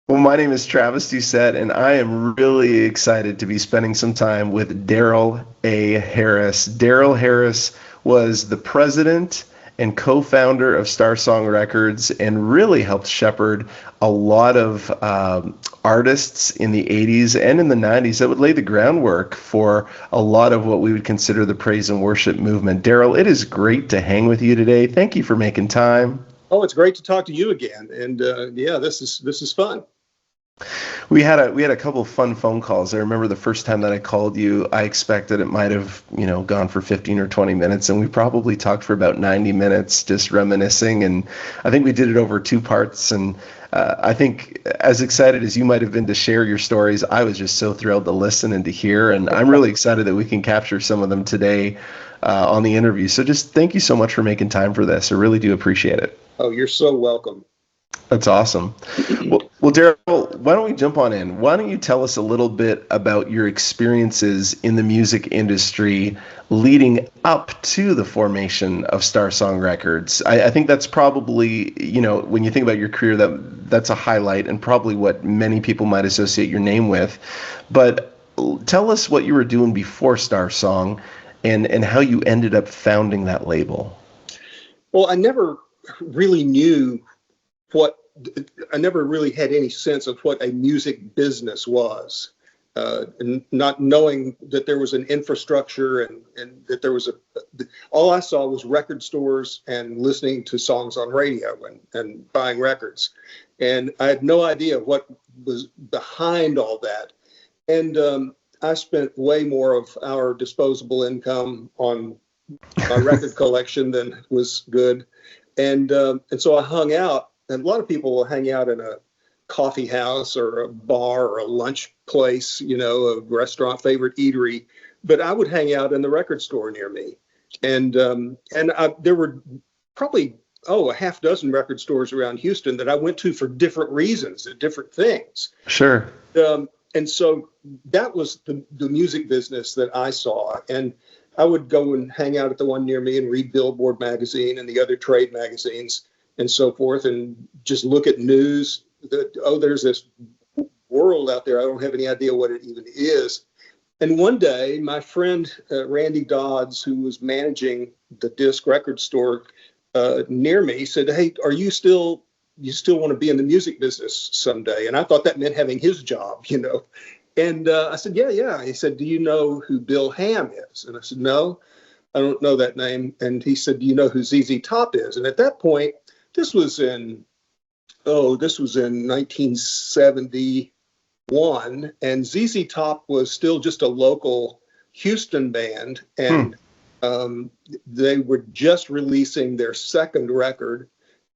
Well, my name is Travis Doucette, and I am really excited to be spending some time with Darrell A. Harris. Darrell Harris was the president and co-founder of Star Song Records and really helped shepherd a lot of artists in the 80s and in the 90s that would lay the groundwork for a lot of what we would consider the praise and worship movement. Darrell, it is great to hang with you today. Thank you for making time. Oh, it's great to talk to you again. And yeah, this is fun. We had a couple of fun phone calls. I remember the first time that I called you, I expected it might have, gone for 15 or 20 minutes, and we probably talked for about 90 minutes just reminiscing, and I think we did it over two parts, and I think as excited as you might have been to share your stories, I was just so thrilled to listen and to hear, and I'm really excited that we can capture some of them today on the interview. So just thank you so much for making time for this. I really do appreciate it. Oh, you're so welcome. That's awesome. Well, Darrell, why don't we jump on in? Why don't you tell us a little bit about your experiences in the music industry leading up to the formation of Star Song Records? I think that's probably, when you think about your career, that's a highlight and probably what many people might associate your name with. But tell us what you were doing before Star Song and how you ended up founding that label. Well, I never really had any sense of what a music business was, and not knowing that there was an infrastructure and that there was all I saw was record stores and listening to songs on radio and buying records. And I had no idea what was behind all that. And I spent way more of our disposable income on my record collection than was good. And so I hung out, and a lot of people will hang out in a coffee house or a bar or a lunch place, a restaurant, favorite eatery. But I would hang out in the record store near me. And there were probably, a half dozen record stores around Houston that I went to for different reasons and different things. Sure. And so that was the music business that I saw. And I would go and hang out at the one near me and read Billboard magazine and the other trade magazines and so forth, and just look at news that, there's this world out there. I don't have any idea what it even is. And one day, my friend Randy Dodds, who was managing the disc record store near me, said, "Hey, you still want to be in the music business someday?" And I thought that meant having his job, And I said, yeah. He said, "Do you know who Bill Ham is?" And I said, "No, I don't know that name." And he said, "Do you know who ZZ Top is?" And at that point, this was in 1971, and ZZ Top was still just a local Houston band, and they were just releasing their second record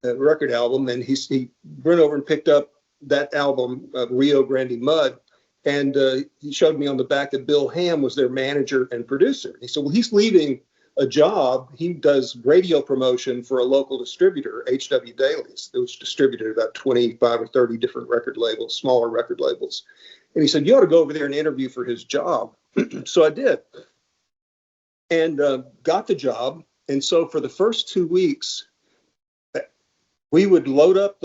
album, and he went over and picked up that album, Rio Grande Mud, and he showed me on the back that Bill Ham was their manager and producer. He said, "Well, he's leaving a job. He does radio promotion for a local distributor, H.W. Dailies, which distributed about 25 or 30 different record labels, smaller record labels." And he said, "You ought to go over there and interview for his job." So I did, and got the job. And so for the first 2 weeks, we would load up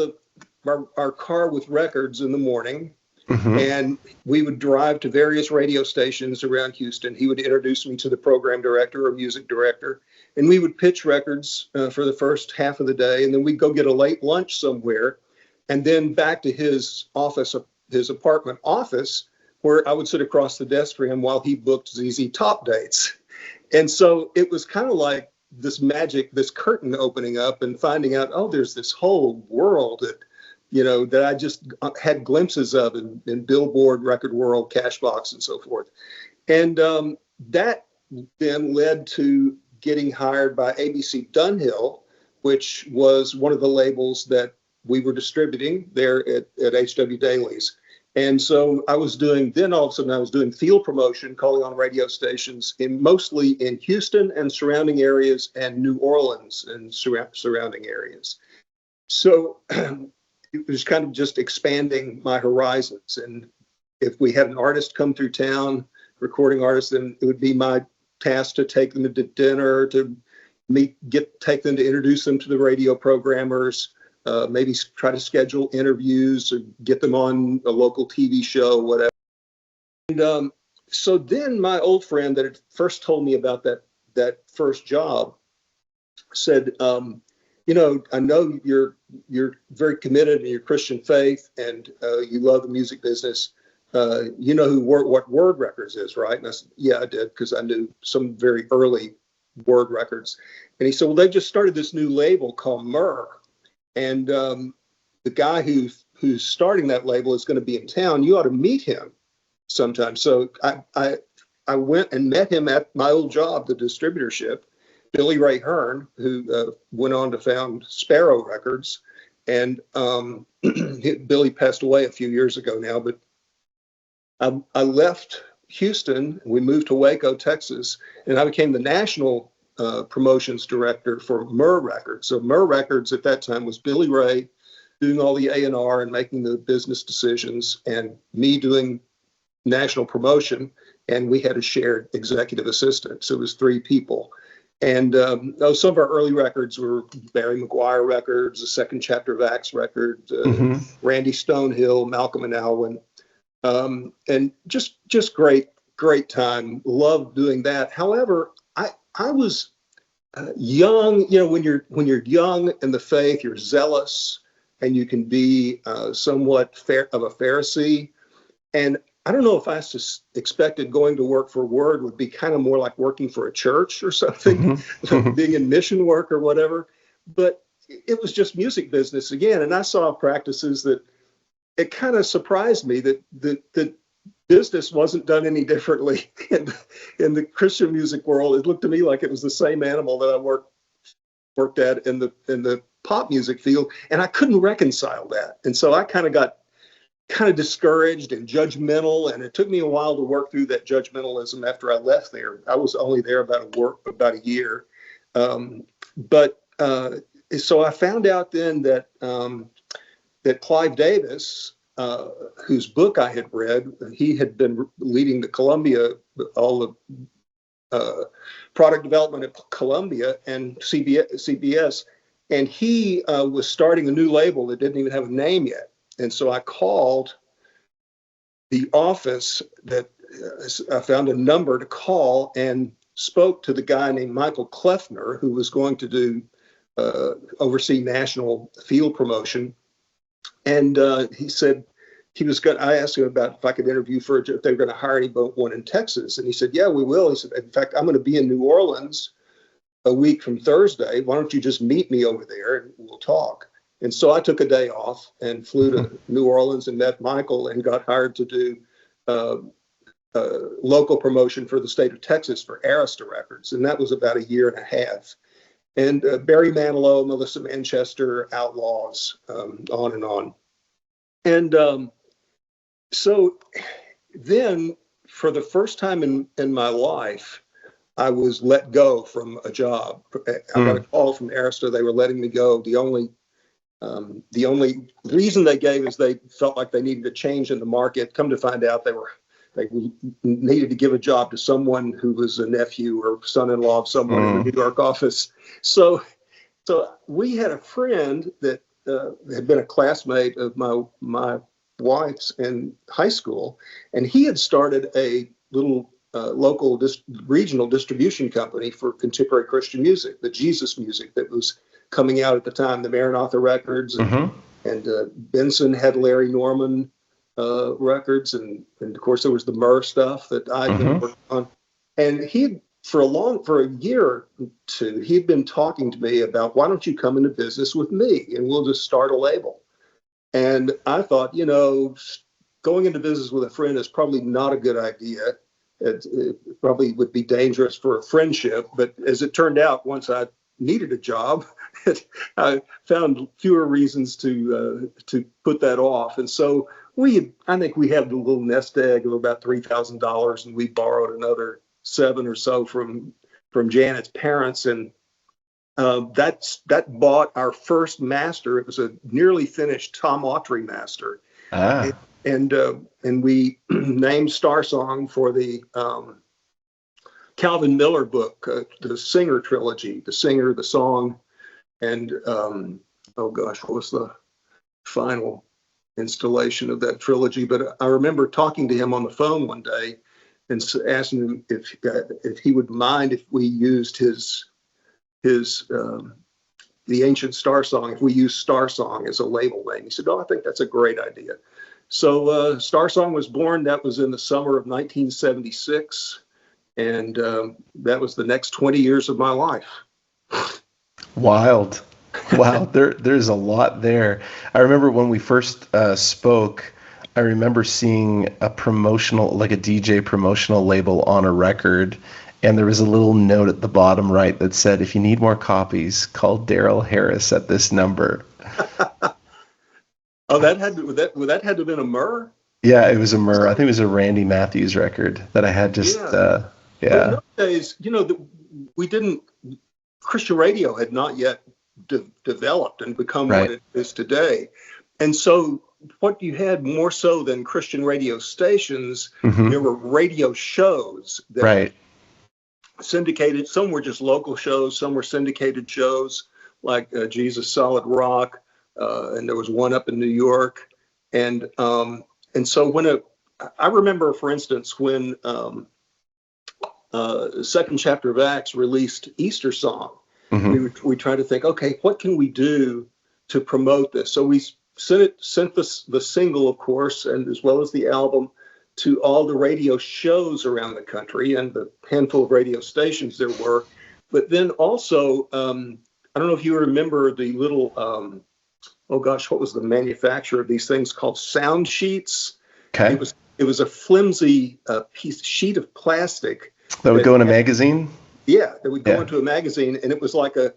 our car with records in the morning. Mm-hmm. And we would drive to various radio stations around Houston. He would introduce me to the program director or music director, and we would pitch records for the first half of the day. And then we'd go get a late lunch somewhere, and then back to his office, his apartment office, where I would sit across the desk for him while he booked ZZ Top dates. And so it was kind of like this magic, this curtain opening up and finding out, there's this whole world that I just had glimpses of in Billboard, Record World, Cashbox, and so forth. And that then led to getting hired by ABC Dunhill, which was one of the labels that we were distributing there at H.W. Dailies. And so all of a sudden I was doing field promotion, calling on radio stations mostly in Houston and surrounding areas, and New Orleans and surrounding areas. So it was kind of just expanding my horizons. And if we had an artist come through town, recording artist, then it would be my task to take them to dinner, to take them to introduce them to the radio programmers, maybe try to schedule interviews or get them on a local TV show, whatever. And so then my old friend that had first told me about that first job said, you know, I know you're very committed in your Christian faith and you love the music business. You know what Word Records is, right? And I said, yeah, I did, because I knew some very early Word Records. And he said, well, they just started this new label called Myrrh. And the guy who's starting that label is going to be in town. You ought to meet him sometime. So I went and met him at my old job, the distributorship, Billy Ray Hearn, who went on to found Sparrow Records. And Billy passed away a few years ago now, but I left Houston. We moved to Waco, Texas, and I became the national promotions director for Myrrh Records. So Myrrh Records at that time was Billy Ray doing all the A&R and making the business decisions, and me doing national promotion, and we had a shared executive assistant. So it was 3 people. And some of our early records were Barry McGuire records, the Second Chapter of Acts record, Randy Stonehill, Malcolm and Alwyn, and just great time. Loved doing that. However, I was young. You know, when you're young in the faith, you're zealous, and you can be somewhat of a Pharisee. And I don't know if I just expected going to work for Word would be kind of more like working for a church or something, being in mission work or whatever. But it was just music business again. And I saw practices that it kind of surprised me that the business wasn't done any differently in the Christian music world. It looked to me like it was the same animal that I worked at in the pop music field, and I couldn't reconcile that. And so I got discouraged and judgmental, and it took me a while to work through that judgmentalism after I left there. I was only there about a year. So I found out then that Clive Davis, whose book I had read, he had been leading the Columbia, all the product development at Columbia and CBS, and he was starting a new label that didn't even have a name yet. And so I called the office that I found a number to call and spoke to the guy named Michael Kleffner, who was going to oversee national field promotion. And he said I asked him about if I could interview if they were going to hire anyone in Texas. And he said, yeah, we will. He said, in fact, I'm going to be in New Orleans a week from Thursday. Why don't you just meet me over there and we'll talk? And so I took a day off and flew to New Orleans and met Michael and got hired to do local promotion for the state of Texas for Arista Records. And that was about a year and a half. And Barry Manilow, Melissa Manchester, Outlaws, on and on. And so then for the first time in my life, I was let go from a job. I got a call from Arista. They were letting me go. The only reason they gave is they felt like they needed a change in the market. Come to find out, they needed to give a job to someone who was a nephew or son-in-law of someone in the New York office. So we had a friend that had been a classmate of my wife's in high school, and he had started a little local regional distribution company for contemporary Christian music, the Jesus music that was coming out at the time, the Maranatha records, and Benson had Larry Norman records, and of course there was the Myrrh stuff that I'd been working on. And he, for a year or two, he'd been talking to me about, why don't you come into business with me and we'll just start a label. And I thought, going into business with a friend is probably not a good idea. It probably would be dangerous for a friendship. But as it turned out, once I needed a job, I found fewer reasons to put that off. And so I think we had a little nest egg of about $3,000, and we borrowed another $7,000 or so from Janet's parents, and that bought our first master. It was a nearly finished Tom Autry master, and we named Star Song for the Calvin Miller book, the Singer trilogy, the Singer, the Song, and oh gosh, what was the final installation of that trilogy? But I remember talking to him on the phone one day and asking him if he would mind if we used his the Ancient Star Song, if we use Star Song as a label name. He said, "Oh, I think that's a great idea." So Star Song was born. That was in the summer of 1976, and that was the next 20 years of my life. Wild. Wow, there's a lot there. I remember when we first spoke, I remember seeing a promotional, like a DJ promotional label on a record, and there was a little note at the bottom right that said, "If you need more copies, call Darrell Harris at this number." Oh, that had to have been a Murr? Yeah, it was a Murr. I think it was a Randy Matthews record that I had just, Yeah. yeah. But in those days, Christian radio had not yet developed and become Right. what it is today. And so what you had more so than Christian radio stations, Mhm. there were radio shows that Right. syndicated. Some were just local shows, some were syndicated shows like Jesus Solid Rock, and there was one up in New York. And so I remember, for instance, when the second chapter of Acts released Easter Song, Mhm. we tried to think, okay, what can we do to promote this? So we sent the single, of course, and as well as the album, to all the radio shows around the country and the handful of radio stations there were. But then also, I don't know if you remember the little, oh gosh, what was the manufacturer of these things called sound sheets? Okay. It was a flimsy sheet of plastic That would go in a magazine? Yeah, that would go Yeah. into a magazine, and it was like a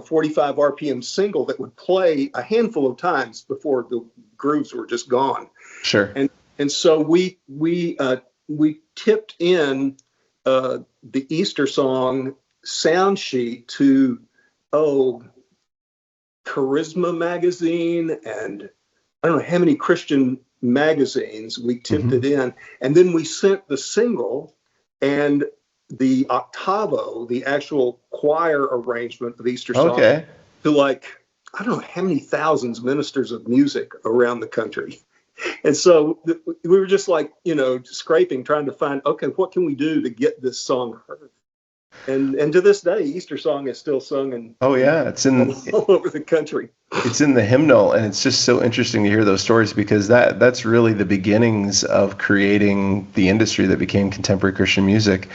45 RPM single that would play a handful of times before the grooves were just gone. Sure. And so we tipped in the Easter Song sound sheet to Charisma magazine, and I don't know how many Christian magazines we tipped it in, and then we sent the single and the octavo, the actual choir arrangement of Easter Song, to like, I don't know how many thousands ministers of music around the country. And so we were just like, scraping, trying to find, okay, what can we do to get this song heard? And to this day, Easter Song is still sung it's in all over the country. It's in the hymnal, and it's just so interesting to hear those stories, because that's really the beginnings of creating the industry that became contemporary Christian music.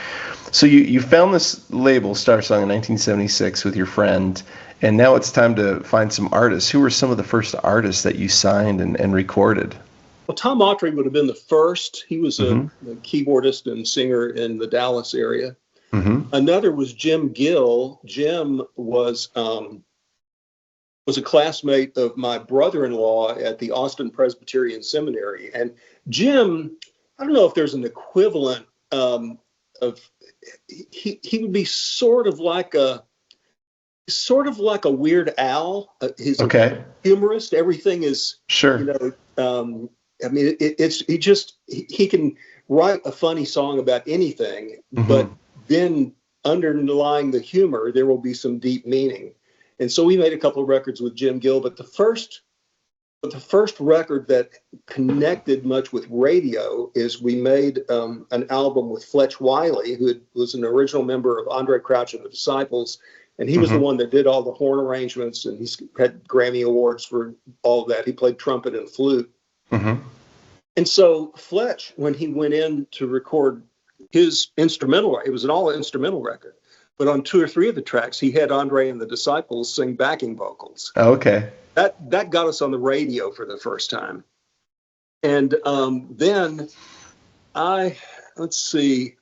So you found this label, Star Song, in 1976 with your friend, and now it's time to find some artists. Who were some of the first artists that you signed and recorded? Well, Tom Autry would have been the first. He was a keyboardist and singer in the Dallas area. Another was Jim Gill. Jim was a classmate of my brother-in-law at the Austin Presbyterian Seminary. And Jim, I don't know if there's an equivalent of, he would be sort of like a Weird Al. He's a humorist. Everything is, I mean, he can write a funny song about anything, but then underlying the humor, there will be some deep meaning. And so we made a couple of records with Jim Gill, but the first record that connected much with radio is we made an album with Fletch Wiley, who was an original member of Andre Crouch and the Disciples. And he was the one that did all the horn arrangements, and he's had Grammy Awards for all of that. He played trumpet and flute. And so Fletch, when he went in to record his instrumental, it was an all instrumental record, but on 2 or 3 of the tracks, he had Andre and the Disciples sing backing vocals. That got us on the radio for the first time. And then let's see,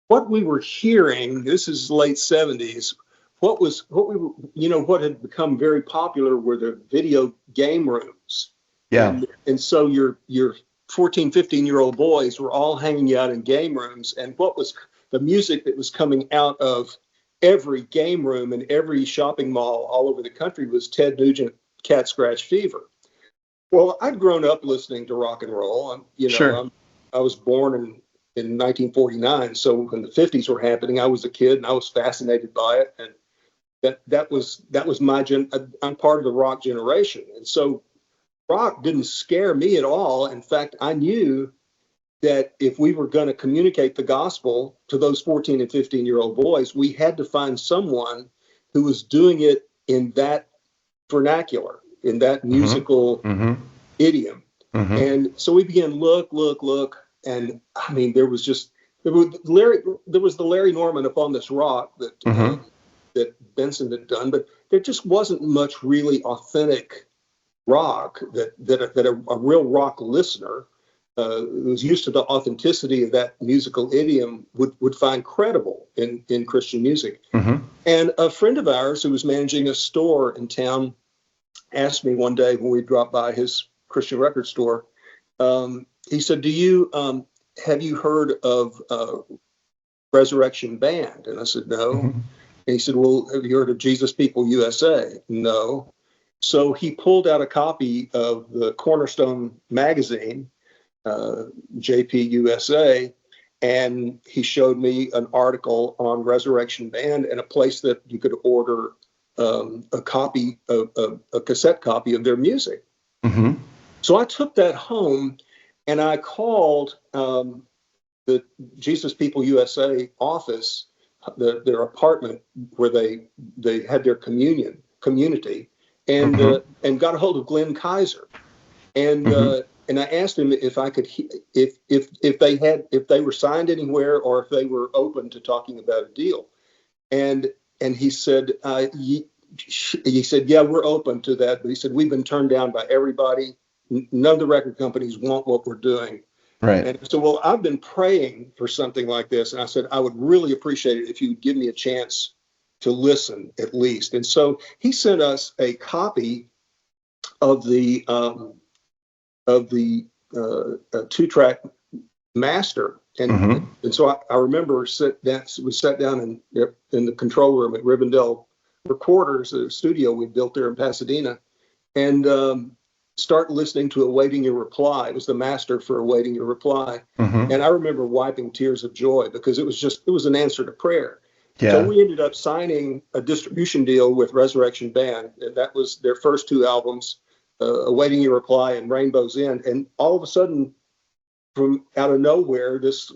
what we were hearing, this is late 70s, what had become very popular were the video game rooms. And so your 14, 15-year-old boys were all hanging out in game rooms, and what was the music that was coming out of every game room and every shopping mall all over the country was Ted Nugent, Cat Scratch Fever. Well, I'd grown up listening to rock and roll. I was born in 1949, so when the 50s were happening, I was a kid and I was fascinated by it. And that was my I'm part of the rock generation, and so rock didn't scare me at all. In fact, I knew that if we were going to communicate the gospel to those 14 and 15-year-old boys, we had to find someone who was doing it in that vernacular, in that musical idiom. And so we began look, and I mean, there was the Larry Norman Upon This Rock that Benson had done, but there just wasn't much really authentic rock that a real rock listener who was used to the authenticity of that musical idiom would find credible in Christian music. And a friend of ours who was managing a store in town asked me one day when we dropped by his Christian record store, he said, have you heard of Resurrection Band? And I said, no. And he said, well, have you heard of Jesus People USA? No. So he pulled out a copy of the Cornerstone magazine, JP USA, and he showed me an article on Resurrection Band and a place that you could order a cassette copy of their music. So I took that home and I called the Jesus People USA office, their apartment where they had their community, and got a hold of Glenn Kaiser, and I asked him if I could if they were signed anywhere or if they were open to talking about a deal, and he said yeah, we're open to that, but he said we've been turned down by everybody. None of the record companies want what we're doing. Right. And so, well, I've been praying for something like this. And I said, I would really appreciate it if you would give me a chance to listen at least. And so he sent us a copy of the 2-track master. And so I remember we sat down in the control room at Rivendell Recorders, a studio we built there in Pasadena, and start listening to Awaiting Your Reply. It was the master for Awaiting Your Reply. And I remember wiping tears of joy because it was an answer to prayer. Yeah. So we ended up signing a distribution deal with Resurrection Band, and that was their first 2 albums, Awaiting Your Reply and Rainbow's End. And all of a sudden, from out of nowhere, this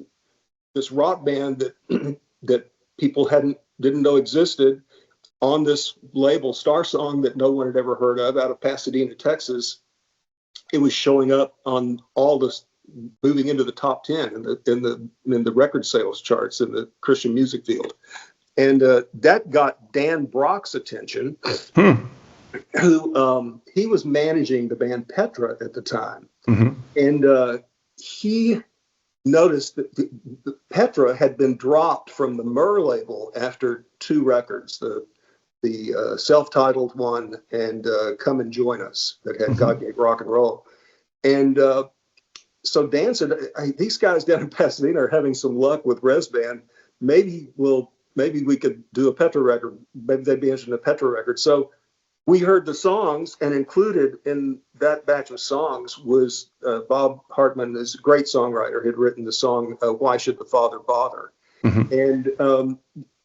rock band that people didn't know existed on this label, Star Song, that no one had ever heard of, out of Pasadena, Texas. It was showing up on all this, moving into the top 10 in the record sales charts in the Christian music field. And that got Dan Brock's attention, who he was managing the band Petra at the time. And he noticed that Petra had been dropped from the Myrrh label after 2 records, the self-titled one and Come and Join Us, that had God Gave Rock and Roll. And so Dan said, hey, these guys down in Pasadena are having some luck with Res Band. Maybe we could do a Petra record. Maybe they'd be interested in a Petra record. So we heard the songs, and included in that batch of songs was Bob Hartman, is a great songwriter, had written the song Why Should the Father Bother? And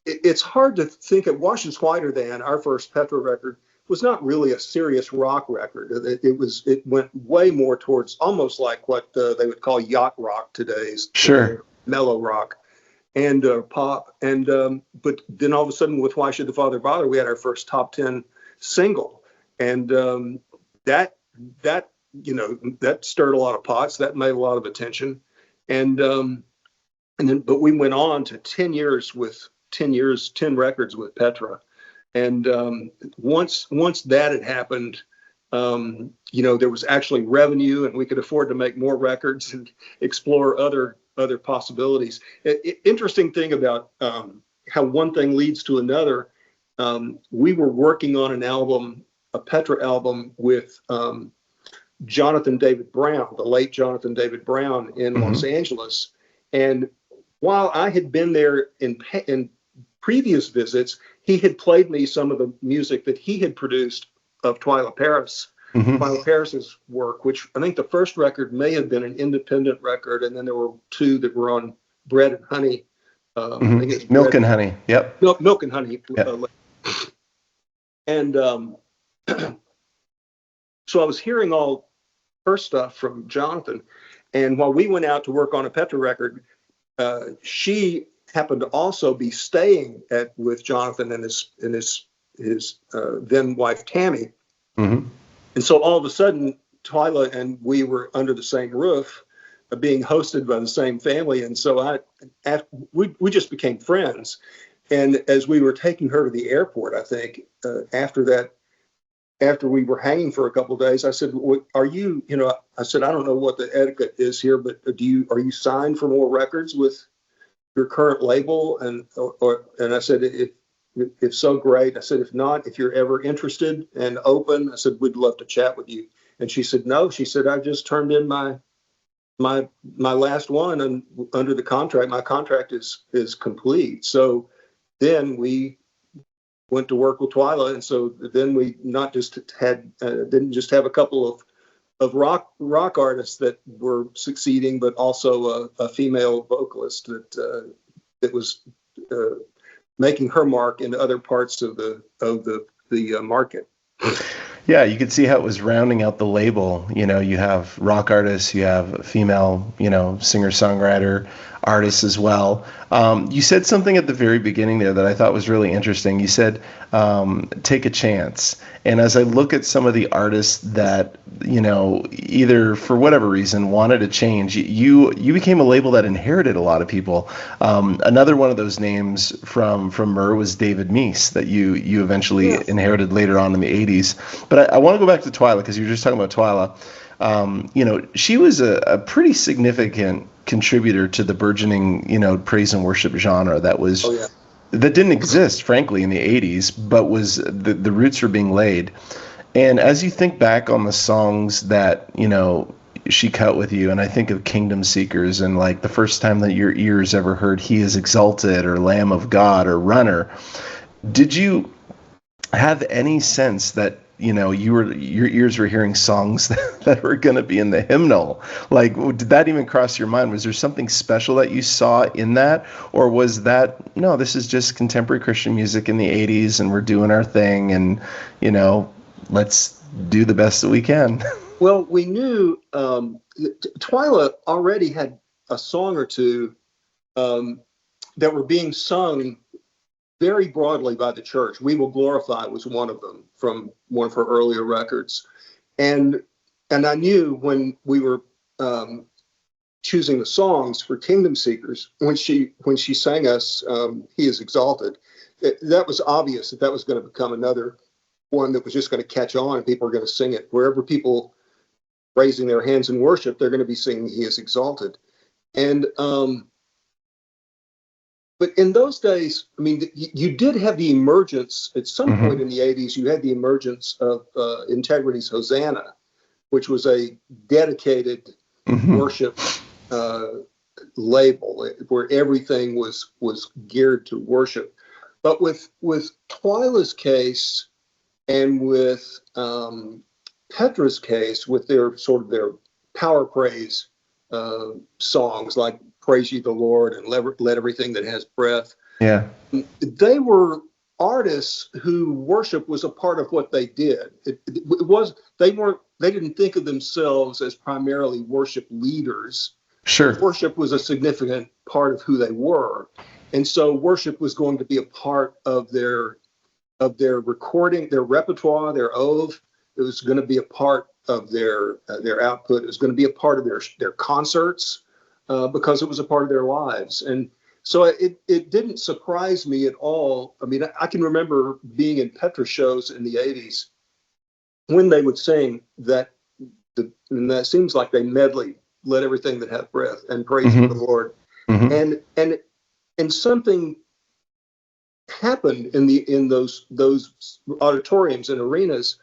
it's hard to think of Washington's Whiter Than, our first Petra record, was not really a serious rock record. It went way more towards almost like what they would call yacht rock today's, mellow rock and pop. And but then all of a sudden, with Why Should the Father Bother, we had our first top 10 single, and that stirred a lot of pots. That made a lot of attention, and then but we went on to 10 records with Petra. And once that had happened, there was actually revenue, and we could afford to make more records and explore other possibilities. Interesting thing about how one thing leads to another. We were working on an album, a Petra album, with Jonathan David Brown, the late Jonathan David Brown, in Los Angeles. And while I had been there in previous visits, he had played me some of the music that he had produced of Twyla Paris, Twyla Paris's work, which I think the first record may have been an independent record, and then there were 2 that were on Bread and Honey. I think it's Milk and Honey. Yep. Milk and Honey. Yep. And so I was hearing all her stuff from Jonathan. And while we went out to work on a Petra record, she happened to also be staying with Jonathan and his then wife Tammy. Mm-hmm. And so all of a sudden, Twyla and we were under the same roof, being hosted by the same family. And so we just became friends. And as we were taking her to the airport, I think after we were hanging for a couple of days, I said, "Are you? I said, I don't know what the etiquette is here, but are you signed for more records with your current label?" And I said, if so, great. I said, if not, if you're ever interested and open, I said, we'd love to chat with you. And she said, no. She said, I just turned in my last one, and under the contract, my contract is complete. So then we went to work with Twyla, and so then we not just didn't just have a couple of rock artists that were succeeding, but also a female vocalist that was making her mark in other parts of the market. Yeah, you could see how it was rounding out the label. You have rock artists, you have female, singer-songwriter artists as well. You said something at the very beginning there that I thought was really interesting. You said, take a chance. And as I look at some of the artists that, either for whatever reason wanted to change, you became a label that inherited a lot of people. Another one of those names from Myrrh was David Meese, that you eventually inherited later on in the 80s. But I want to go back to Twyla, because you were just talking about Twyla. She was a pretty significant contributor to the burgeoning, praise and worship genre that was that didn't exist, frankly, in the 80s, but was the roots were being laid. And as you think back on the songs that, she cut with you, and I think of Kingdom Seekers and like the first time that your ears ever heard He Is Exalted or Lamb of God or Runner, did you have any sense that your ears were hearing songs that were going to be in the hymnal? Like, did that even cross your mind? Was there something special that you saw in that? Or was that, no, this is just contemporary Christian music in the 80s and we're doing our thing and, let's do the best that we can? Well, we knew Twyla already had a song or two that were being sung very broadly by the church. We Will Glorify was one of them from one of her earlier records. And I knew when we were choosing the songs for Kingdom Seekers, when she sang us He Is Exalted, that was obvious that was going to become another one that was just going to catch on and people are going to sing it. Wherever people raising their hands in worship, they're going to be singing He Is Exalted. And but in those days, I mean, you did have the emergence at some point in the 80s. You had the emergence of Integrity's Hosanna, which was a dedicated worship label where everything was geared to worship. But with Twyla's case and with Petra's case, with their power praise songs like Praise Ye the Lord and Let Everything That Has Breath. Yeah. They were artists who worship was a part of what they did. It was, they didn't think of themselves as primarily worship leaders. Sure. Worship was a significant part of who they were. And so worship was going to be a part of their recording, their repertoire, their oeuvre. It was going to be a part of their output. It was going to be a part of their concerts. Because it was a part of their lives. And so it didn't surprise me at all. I mean, I can remember being in Petra shows in the 80s when they would sing that, and that seems like they medley Let Everything That Hath Breath and Praise the Lord. And something happened in those auditoriums and arenas.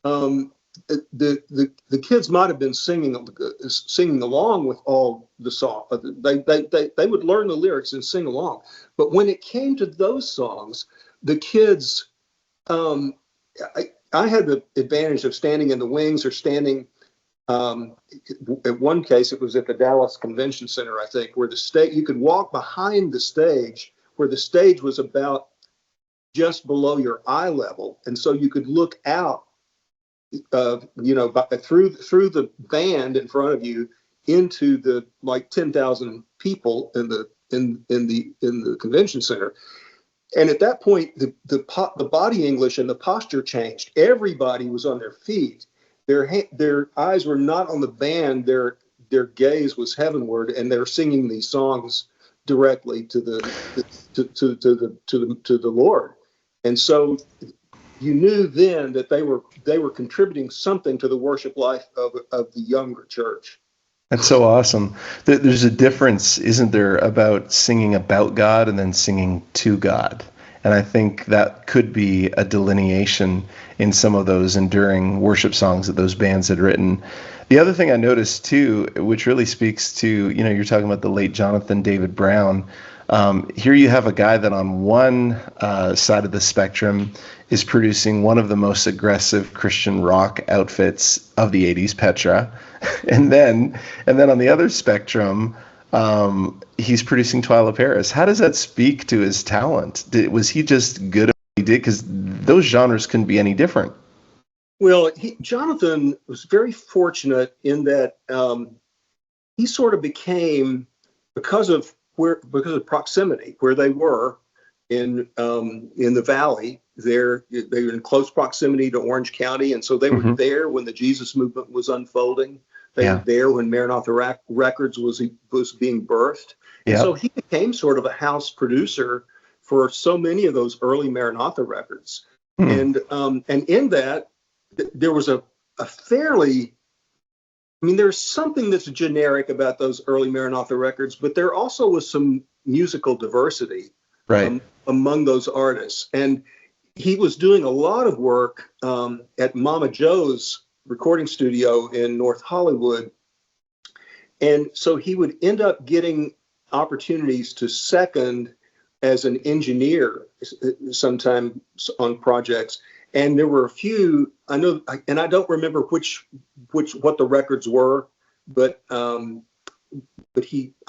The kids might have been singing along with all the song. They would learn the lyrics and sing along. But when it came to those songs, the kids, I had the advantage of standing in the wings or standing. At one case, it was at the Dallas Convention Center, I think, where the stage, you could walk behind the stage, where the stage was about just below your eye level, and so you could look out, through the band in front of you into the like 10,000 people in the convention center. And at that point, the body English and the posture changed. Everybody was on their feet. Their eyes were not on the band. Their gaze was heavenward, and they're singing these songs directly to the Lord. And so you knew then that they were contributing something to the worship life of the younger church. That's so awesome. There's a difference, isn't there, about singing about God and then singing to God. And I think that could be a delineation in some of those enduring worship songs that those bands had written. The other thing I noticed too, which really speaks to, you're talking about the late Jonathan David Brown. Here you have a guy that on one side of the spectrum is producing one of the most aggressive Christian rock outfits of the 80s, Petra. And then on the other spectrum, he's producing Twyla Paris. How does that speak to his talent? Was he just good at what he did? Because those genres couldn't be any different. Well, Jonathan was very fortunate in that he sort of became, because of proximity, where they were in the valley. They were in close proximity to Orange County, and so they were there when the Jesus movement was unfolding. They were there when Maranatha Records was being birthed. And so he became sort of a house producer for so many of those early Maranatha records. And in that, there was a fairly, there's something that's generic about those early Maranatha records, but there also was some musical diversity among those artists. And he was doing a lot of work at Mama Joe's recording studio in North Hollywood. And so he would end up getting opportunities to second as an engineer sometimes on projects. And there were a few, I know, and I don't remember what the records were, but I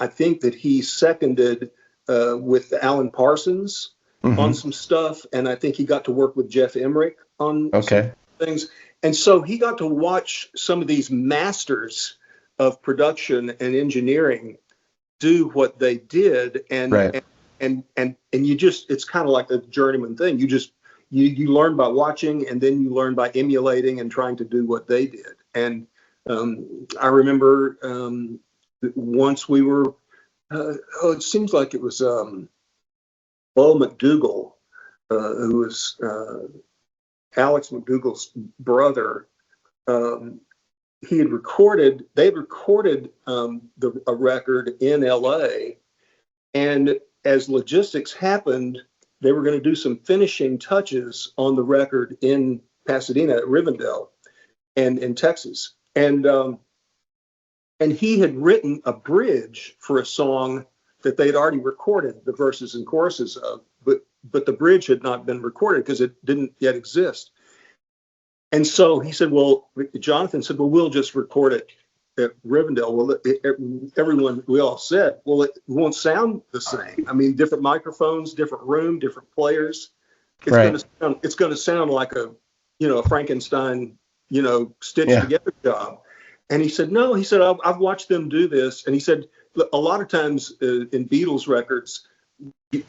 think that he seconded with Alan Parsons on some stuff, and I think he got to work with Jeff Emmerich on some things. And so he got to watch some of these masters of production and engineering do what they did, and you just, it's kind of like a journeyman thing. You learn by watching, and then you learn by emulating and trying to do what they did. And I remember once we were, it seems like it was Bo McDougall, who was Alex McDougall's brother. They had recorded a record in LA, and as logistics happened, they were going to do some finishing touches on the record in Pasadena, at Rivendell, and in Texas. And he had written a bridge for a song that they'd already recorded the verses and choruses of, but the bridge had not been recorded because it didn't yet exist. And so he said, Jonathan said, we'll just record it at Rivendell. Well, we all said, it won't sound the same. Different microphones, different room, different players. It's going to sound like a Frankenstein, stitched together job. And he said, no, he said, I've watched them do this. And he said, a lot of times in Beatles records,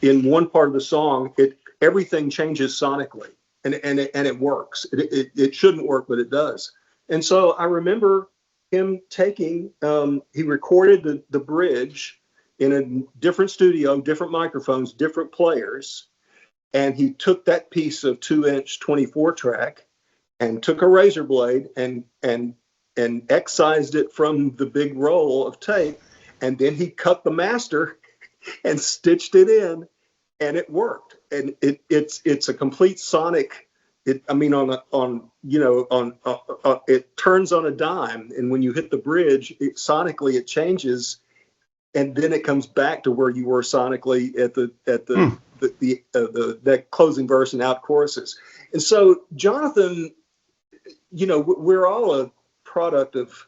in one part of the song, everything changes sonically, and it works. It shouldn't work, but it does. And so I remember him he recorded the bridge in a different studio, different microphones, different players. And he took that piece of 2-inch 24 track and took a razor blade and excised it from the big roll of tape. And then he cut the master and stitched it in, and it worked. And it's a complete sonic. It turns on a dime, and when you hit the bridge, sonically it changes, and then it comes back to where you were sonically at that closing verse and out choruses. And so Jonathan, we're all a product of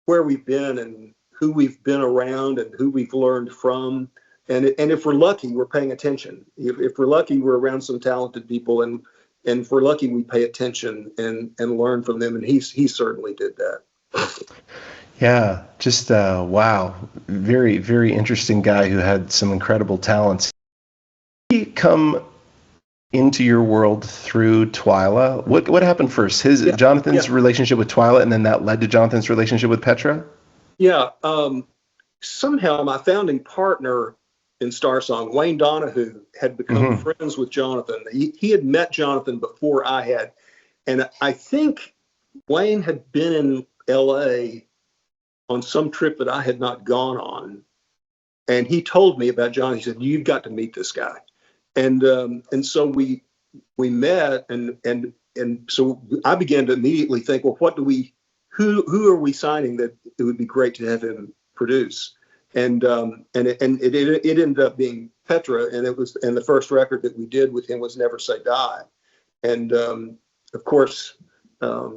where we've been and who we've been around and who we've learned from. And if we're lucky, we're paying attention. If we're lucky, we're around some talented people, and if we're lucky, we pay attention and learn from them. And he certainly did that. Yeah, just wow, very very interesting guy who had some incredible talents. He come into your world through Twyla. What happened first? Jonathan's relationship with Twyla, and then that led to Jonathan's relationship with Petra? Yeah. Somehow my founding partner in Star Song, Wayne Donahue, had become friends with Jonathan. He had met Jonathan before I had. And I think Wayne had been in LA on some trip that I had not gone on. And he told me about John. He said, "You've got to meet this guy." And so we met, and so I began to immediately think, well, who are we signing that it would be great to have him produce? And it ended up being Petra, and the first record that we did with him was Never Say Die. And of course, I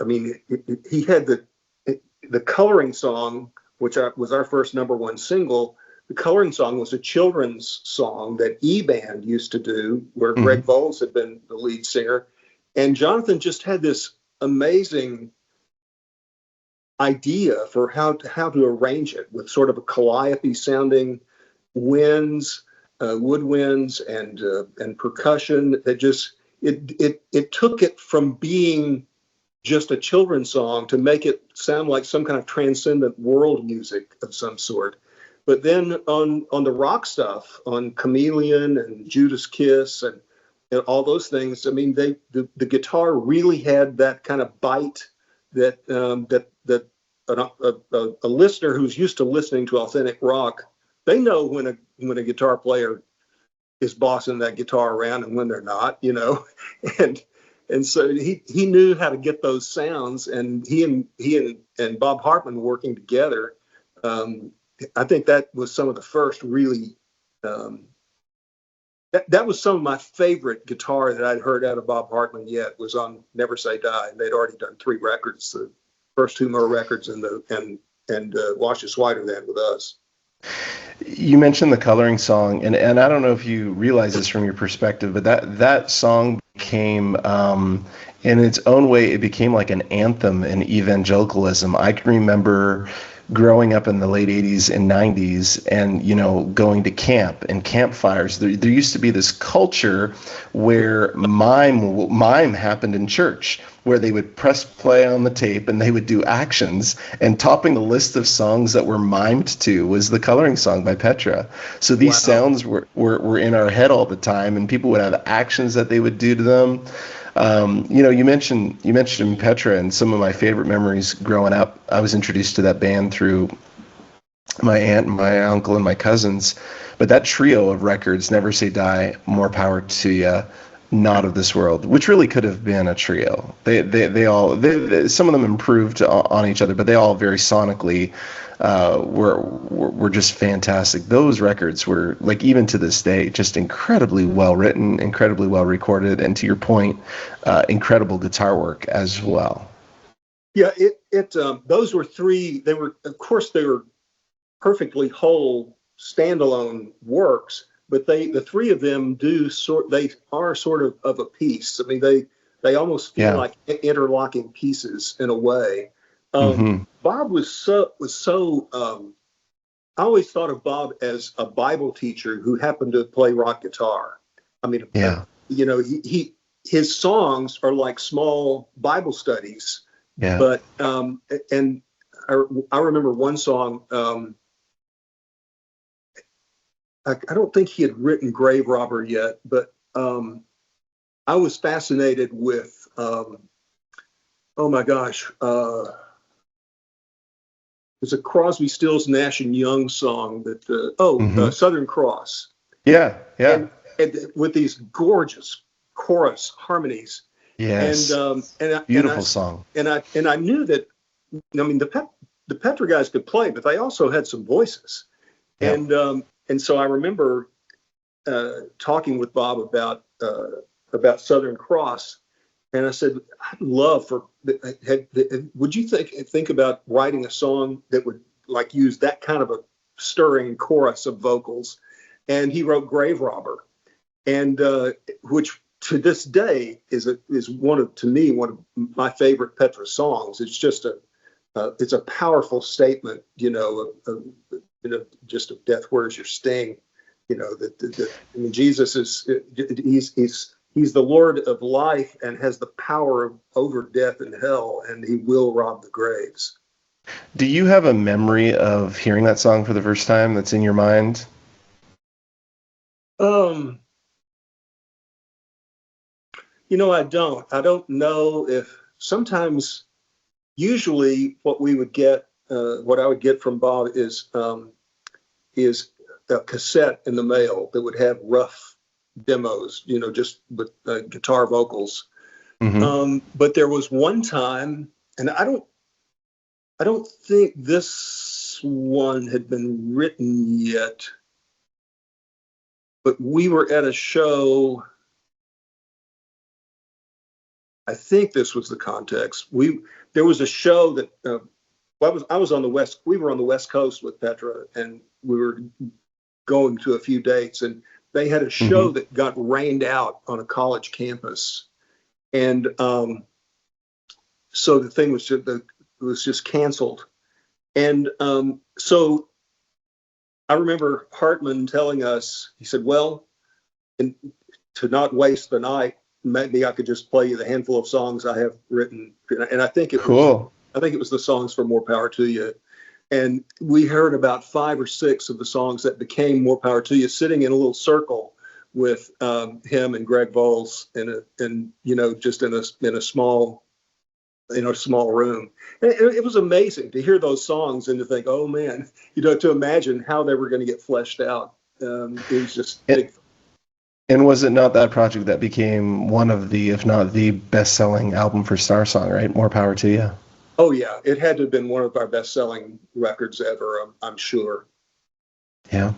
mean, he had the Coloring Song, which was our first #1 single. The Coloring Song was a children's song that E-Band used to do, where Greg Voles had been the lead singer. And Jonathan just had this amazing idea for how to arrange it, with sort of a calliope sounding winds, woodwinds, and percussion that just it took it from being just a children's song to make it sound like some kind of transcendent world music of some sort. But then on the rock stuff, on Chameleon and Judas Kiss and all those things, I mean, the guitar really had that kind of bite that a listener who's used to listening to authentic rock, they know when a guitar player is bossing that guitar around and when they're not, you know. And so he knew how to get those sounds, and he and Bob Hartman working together. I think that was some of the first really. That was some of my favorite guitar that I'd heard out of Bob Hartman yet, was on Never Say Die, and they'd already done 3 records, the first 2 more records, and Wash Is Whiter Than with us. You mentioned the Coloring Song, and I don't know if you realize this from your perspective, but that song became, in its own way, it became like an anthem in evangelicalism. I can remember growing up in the late 80s and 90s and, you know, going to camp and campfires. There used to be this culture where mime happened in church, where they would press play on the tape and they would do actions, and topping the list of songs that were mimed to was the Coloring Song by Petra. So these sounds were in our head all the time, and people would have actions that they would do to them. You know, you mentioned Petra, and some of my favorite memories growing up, I was introduced to that band through my aunt and my uncle and my cousins. But that trio of records, Never Say Die, More Power to Ya, Not of This World, which really could have been a trio. They all some of them improved on each other, but they all very sonically were just fantastic. Those records were, like, even to this day, just incredibly well written, incredibly well recorded, and to your point, incredible guitar work as well. Yeah, those were 3. They were perfectly whole standalone works, but the 3 of them they are sort of a piece. I mean, they almost feel like interlocking pieces in a way. Bob was so I always thought of Bob as a Bible teacher who happened to play rock guitar. I mean, you know, his songs are like small Bible studies. Yeah. But and I remember one song. I don't think he had written Grave Robber yet, but I was fascinated with oh my gosh. It's a Crosby, Stills, Nash and Young song that Southern Cross. Yeah. And with these gorgeous chorus harmonies. Yes. And beautiful song. And I knew that, I mean, the Petra guys could play, but they also had some voices. Yep. And so I remember talking with Bob about Southern Cross. And I said, I'd love would you think about writing a song that would, like, use that kind of stirring chorus of vocals. And he wrote Grave Robber, and which to this day is one of my favorite Petra songs. It's just it's a powerful statement, just of death. Where's your sting? Jesus is he's the Lord of life and has the power over death and hell, and he will rob the graves. Do you have a memory of hearing that song for the first time that's in your mind? I don't. I don't know if sometimes, usually what we would get, what I would get from Bob is a cassette in the mail that would have rough demos, just with guitar vocals. Mm-hmm. But there was one time, and I don't think this one had been written yet, but we were at a show. I think this was the context. There was a show that I was on the West. We were on the West Coast with Petra, and we were going to a few dates, and they had a show that got rained out on a college campus, and so the thing was just canceled. And so I remember Hartman telling us, he said, "Well, to not waste the night, maybe I could just play you the handful of songs I have written." And I think it was the songs for More Power to You. And we heard about 5 or 6 of the songs that became More Power to You, sitting in a little circle with him and Greg Voles just in a small room. And it was amazing to hear those songs and to think, oh man, to imagine how they were going to get fleshed out. It was just big. And was it not that project that became one of the, if not the best-selling album for Star Song, right? More Power to You. Oh yeah, it had to have been one of our best-selling records ever, I'm sure. Yeah.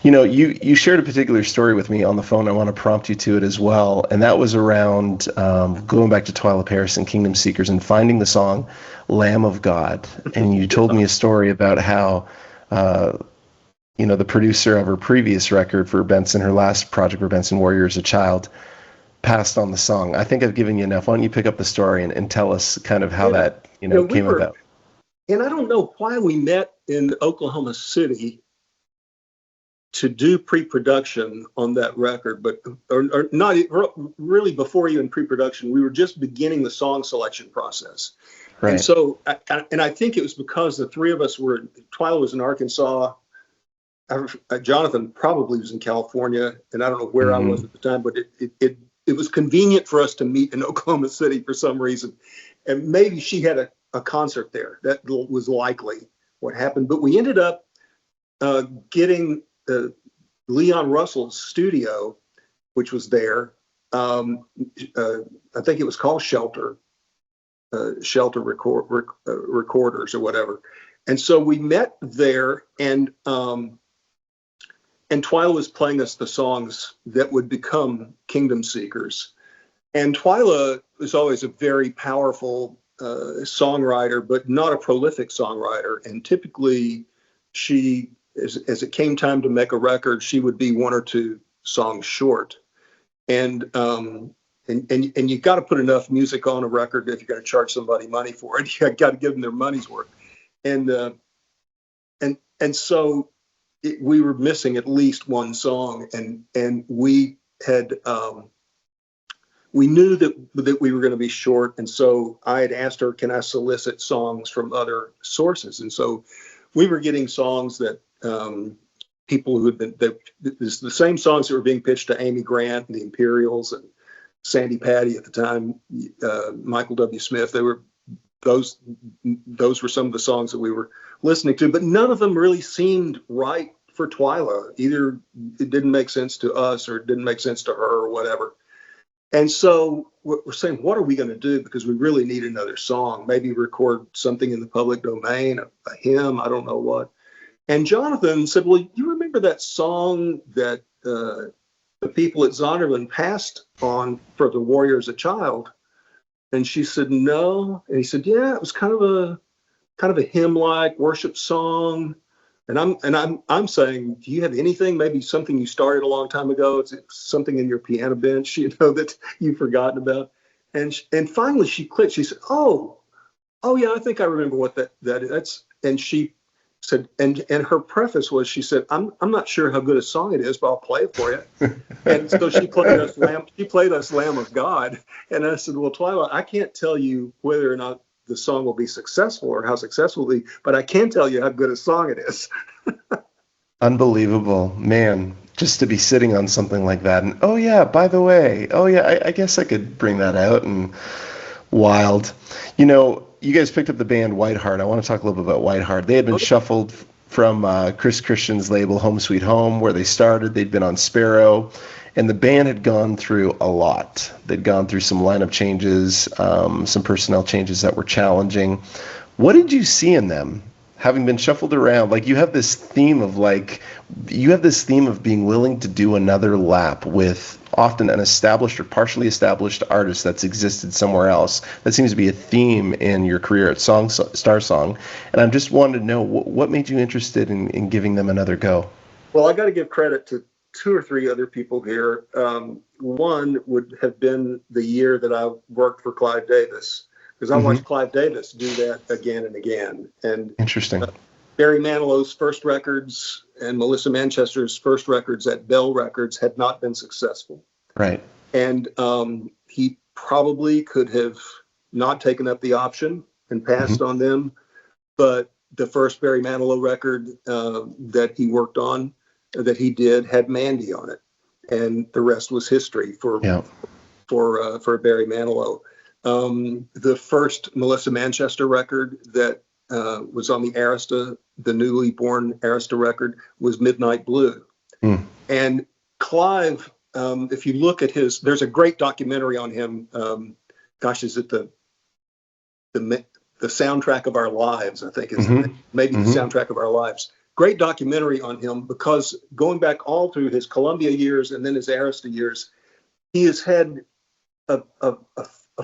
You shared a particular story with me on the phone. I want to prompt you to it as well, and that was around going back to Twyla Paris and Kingdom Seekers and finding the song Lamb of God. And you told me a story about how the producer of her previous record for Benson, her last project for Benson Warrior as a child, passed on the song. I think I've given you enough. Why don't you pick up the story and tell us kind of how that came about? And I don't know why we met in Oklahoma City to do pre-production on that record, but or not really before even pre-production. We were just beginning the song selection process. Right. And so, I think it was because the three of us Twyla was in Arkansas. Jonathan probably was in California, and I don't know where I was at the time, but it was convenient for us to meet in Oklahoma City for some reason. And maybe she had a concert there. That was likely what happened. But we ended up getting Leon Russell's studio, which was there. I think it was called Shelter Recorders or whatever. And so we met there, and Twyla was playing us the songs that would become Kingdom Seekers. And Twyla was always a very powerful songwriter, but not a prolific songwriter. And typically, she, as it came time to make a record, she would be 1 or 2 songs short. And you got to put enough music on a record if you're going to charge somebody money for it. You got to give them their money's worth. And so we were missing at least 1 song, and we had we knew that we were going to be short, and so I had asked her, can I solicit songs from other sources? And so we were getting songs that people who had been the same songs that were being pitched to Amy Grant and the Imperials and Sandy Patty at the time, Michael W. Smith. Those were some of the songs that we were listening to, but none of them really seemed right for Twyla. Either it didn't make sense to us or it didn't make sense to her or whatever. And so we're saying, what are we going to do? Because we really need another song, maybe record something in the public domain, a hymn, I don't know what. And Jonathan said, well, you remember that song that the people at Zondervan passed on for the Warrior as a child? And she said, no. And he said, yeah, it was kind of a hymn-like worship song. I'm saying, do you have anything, maybe something you started a long time ago? It's something in your piano bench, that you've forgotten about. And finally she clicked. She said, oh yeah, I think I remember what that is. And she said, and her preface was, she said, I'm not sure how good a song it is, but I'll play it for you. And so she played us Lamb of God. And I said, well, Twyla, I can't tell you whether or not the song will be successful or how successful it will be, but I can tell you how good a song it is. Unbelievable, man. Just to be sitting on something like that, and oh yeah, by the way, oh yeah, I guess I could bring that out. And wild. You guys picked up the band Whiteheart. I want to talk a little bit about Whiteheart. They had been shuffled from Chris Christian's label Home Sweet Home, where they started. They'd been on Sparrow, and the band had gone through a lot. They'd gone through some lineup changes, some personnel changes that were challenging. What did you see in them, having been shuffled around? Like, you have this theme of being willing to do another lap with often an established or partially established artist that's existed somewhere else. That seems to be a theme in your career at Star Song. And I just wanted to know, what made you interested in giving them another go? Well, I got to give credit to two or three other people here. One would have been the year that I worked for Clive Davis, because I watched Clive Davis do that again and again. And interesting. Barry Manilow's first records and Melissa Manchester's first records at Bell Records had not been successful. Right. And he probably could have not taken up the option and passed on them. But the first Barry Manilow record that he worked on, that he did, had Mandy on it. And the rest was history for Barry Manilow. The first Melissa Manchester record that was on the Arista, the newly born Arista record, was Midnight Blue. And Clive, if you look at there's a great documentary on him. Is it the Soundtrack of Our Lives? I think is maybe the Soundtrack of Our Lives. Great documentary on him, because going back all through his Columbia years and then his Arista years, he has had a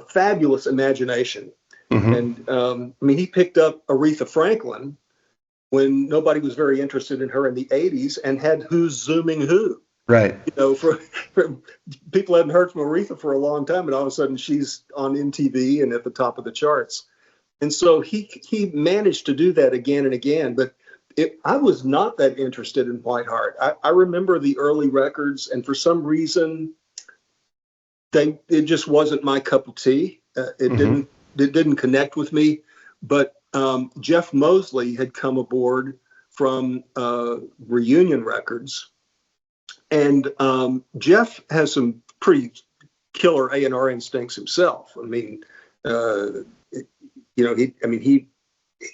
fabulous imagination. And he picked up Aretha Franklin when nobody was very interested in her in the 80s, and had Who's Zooming Who. Right. For people hadn't heard from Aretha for a long time, and all of a sudden she's on MTV and at the top of the charts. And so he managed to do that again and again. But I was not that interested in Whiteheart. I remember the early records, and for some reason, it just wasn't my cup of tea. It didn't connect with me. But Jeff Mosley had come aboard from Reunion Records, and Jeff has some pretty killer A&R instincts himself.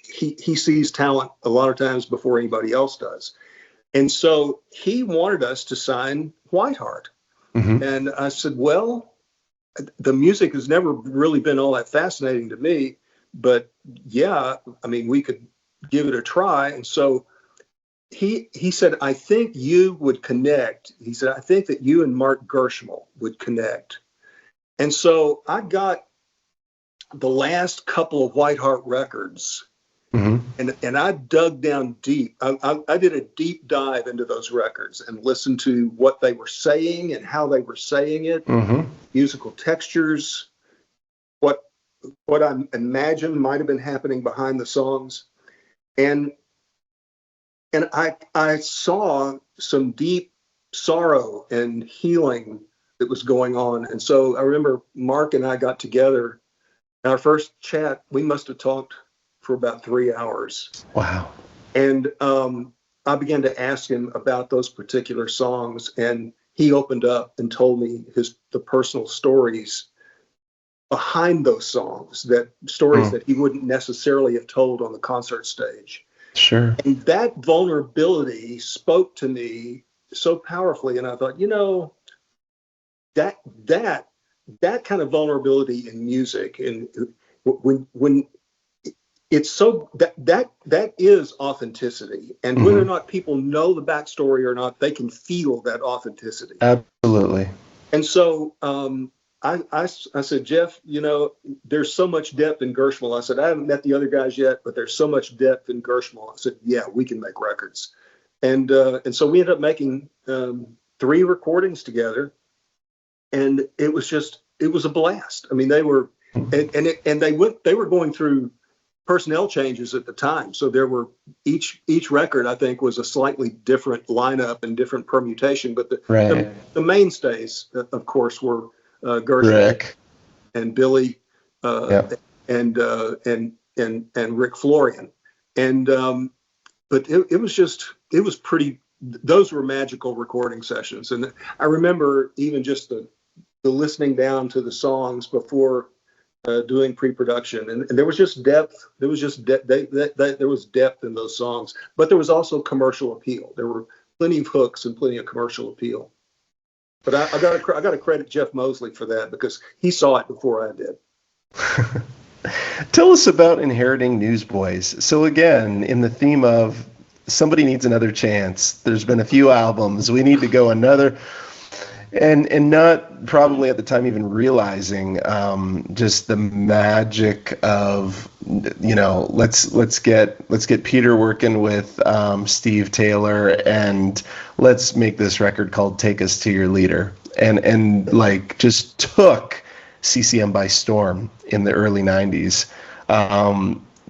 He sees talent a lot of times before anybody else does. And so he wanted us to sign Whiteheart. And I said, well, the music has never really been all that fascinating to me, but yeah, we could give it a try. And so he said, I think you would connect. He said, I think that you and Mark Gershmal would connect. And so I got the last couple of Whiteheart records, and I dug down deep. I did a deep dive into those records and listened to what they were saying and how they were saying it, musical textures, what I imagined might have been happening behind the songs. And I saw some deep sorrow and healing that was going on. And so I remember Mark and I got together. In our first chat, we must have talked for about 3 hours. Wow. And I began to ask him about those particular songs, and he opened up and told me the personal stories behind those songs, that he wouldn't necessarily have told on the concert stage. Sure. And that vulnerability spoke to me so powerfully, and I thought, that kind of vulnerability in music, and when it's so that is authenticity, and whether or not people know the backstory or not, they can feel that authenticity. Absolutely. And so I said, Jeff, there's so much depth in Gershwin. I said, I haven't met the other guys yet, but there's so much depth in Gershwin. I said, yeah, we can make records. And so we ended up making 3 recordings together, and it was a blast. I mean, they were, and they were going through personnel changes at the time. So there were each record, I think, was a slightly different lineup and different permutation. But the mainstays, of course, were Gershwin, Rick, and Billy, Yep. and Rick Florian. And but it was pretty. Those were magical recording sessions, and I remember even just the listening down to the songs before doing pre-production, and there was just depth. There was just there was depth in those songs, but there was also commercial appeal. There were plenty of hooks and plenty of commercial appeal. But I got to credit Jeff Mosley for that, because he saw it before I did. Tell us about inheriting Newsboys. So again, in the theme of somebody needs another chance, there's been a few albums, we need to go another, and not probably at the time even realizing just the magic of, let's get Peter working with Steve Taylor, and let's make this record called Take Us to Your Leader, and like just took CCM by storm in the early 90s.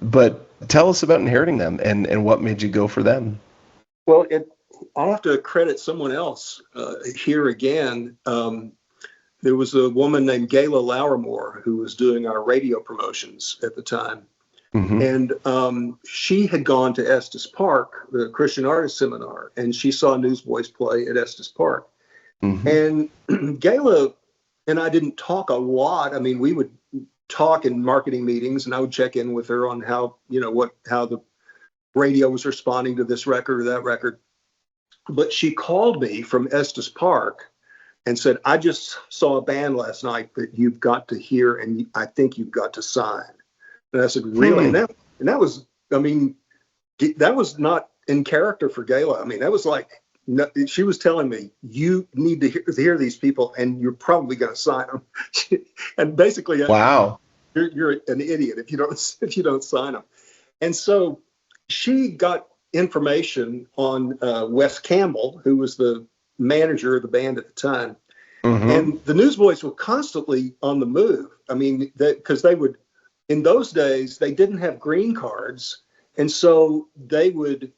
But tell us about inheriting them, and what made you go for them. Well, I'll have to credit someone else here again. There was a woman named Gayla Lauermore who was doing our radio promotions at the time. Mm-hmm. And she had gone to Estes Park, the Christian Artist Seminar, and she saw Newsboys play at Estes Park. Mm-hmm. And Gayla and I didn't talk a lot. I mean, we would talk in marketing meetings, and I would check in with her on how the radio was responding to this record or that record. But she called me from Estes Park and said, I just saw a band last night that you've got to hear, and I think you've got to sign. And I said, really? And that was, I mean, that was not in character for Gayla. I mean, that was like, she was telling me, you need to hear these people, and you're probably going to sign them. And basically, wow, you're an idiot if you don't sign them. And so she got information on Wes Campbell, who was the manager of the band at the time. Mm-hmm. And the Newsboys were constantly on the move. I mean, because they would, in those days, they didn't have green cards, and so they would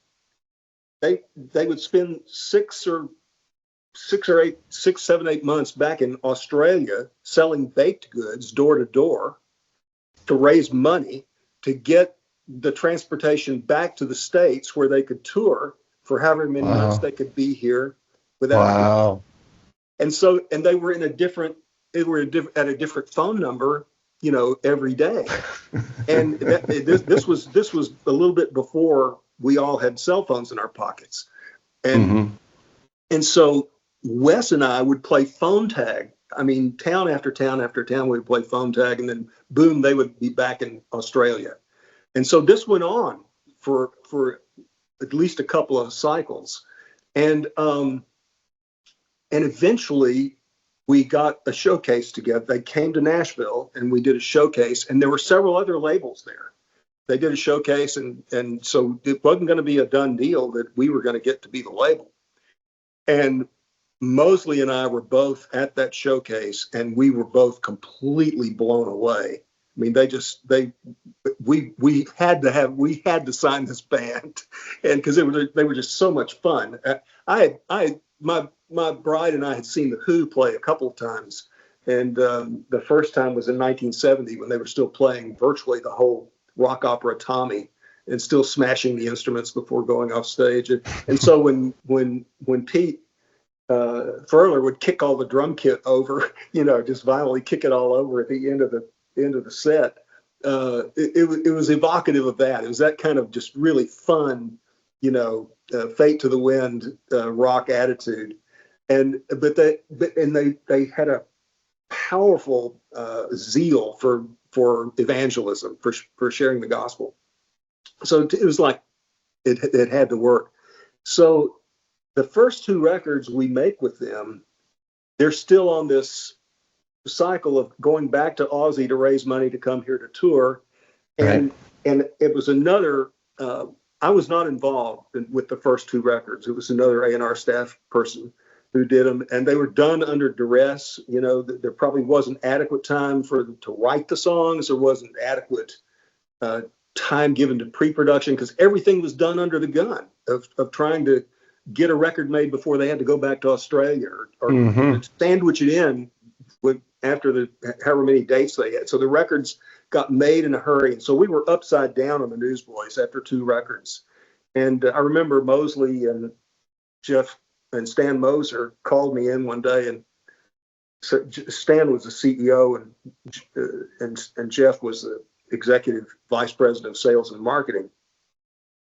spend 7, 8 months back in Australia selling baked goods door to door to raise money to get the transportation back to the States, where they could tour for however many months they could be here without. Wow. And they were at a different phone number, every day. And this was a little bit before we all had cell phones in our pockets. And so Wes and I would play phone tag. I mean, town after town after town, we'd play phone tag, and then boom, they would be back in Australia. And so this went on for at least a couple of cycles. And eventually we got a showcase together. They came to Nashville, and we did a showcase, and there were several other labels there. They did a showcase, and so it wasn't going to be a done deal that we were going to get to be the label. And Mosley and I were both at that showcase, and we were both completely blown away. I mean, we had to sign this band, and because they were just so much fun. My bride and I had seen the Who play a couple of times, and the first time was in 1970 when they were still playing virtually the whole rock opera Tommy, and still smashing the instruments before going off stage. And so when Pete Furler would kick all the drum kit over, just violently kick it all over at the end of the set, it was evocative of that. It was that kind of just really fun, fate to the wind rock attitude. And they had a powerful zeal for evangelism, for sharing the gospel. So it was like it had to work. So the first 2 records we make with them, they're still on this cycle of going back to Aussie to raise money to come here to tour. And, Right. and it was another, I was not involved with the first two records. It was another A&R staff person who did them, and they were done under duress. You know, there probably wasn't adequate time for them to write the songs. There wasn't adequate time given to pre-production because everything was done under the gun of trying to get a record made before they had to go back to Australia or sandwich it in after the however many dates they had. So the records got made in a hurry. And so we were upside down on the Newsboys after two records. And I remember Mosley and Jeff and Stan Moser called me in one day, and so Stan was the CEO and Jeff was the executive vice president of sales and marketing.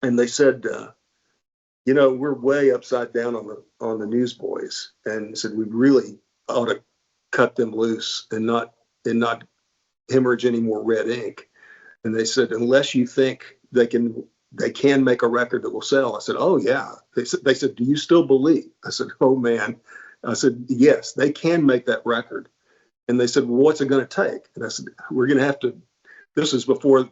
And they said, you know, we're way upside down on the Newsboys, and said we really ought to cut them loose and not hemorrhage any more red ink. And they said, unless you think they can make a record that will sell. I said, oh yeah. They said, do you still believe? I said, oh man. I said, yes, they can make that record. And they said, well, what's it going to take? And I said, we're going to have to. This is before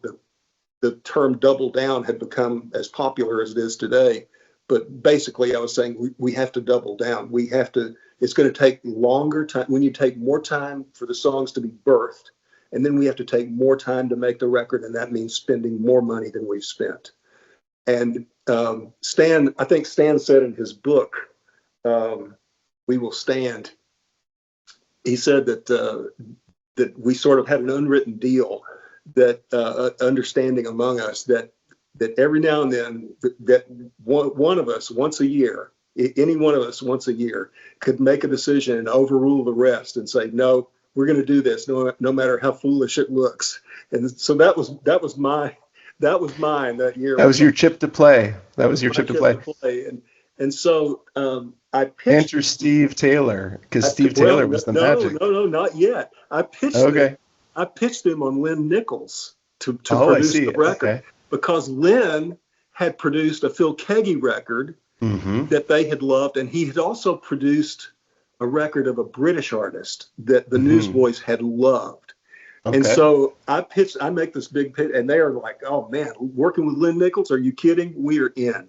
the term double down had become as popular as it is today. But basically I was saying we have to double down. We have to. It's going to take longer time. We need to take more time for the songs to be birthed. And then we have to take more time to make the record. And that means spending more money than we've spent. And I think Stan said in his book, We Will Stand, he said that we sort of had an unwritten deal, that understanding among us that every now and then that one of us once a year, any one of us once a year could make a decision and overrule the rest and say, no, we're going to do this no matter how foolish it looks. And so that was mine that year. That was your chip to play. That was your chip to play. And so I pitched. Enter Steve Taylor, because Steve Taylor was the magic. No, not yet. I pitched him on Lynn Nichols to produce the record, because Lynn had produced a Phil Keaggy record that they had loved, and he had also produced a record of a British artist that the Newsboys had loved. Okay. And so I make this big pitch, and they are like, oh man, working with Lynn Nichols? Are you kidding? We are in.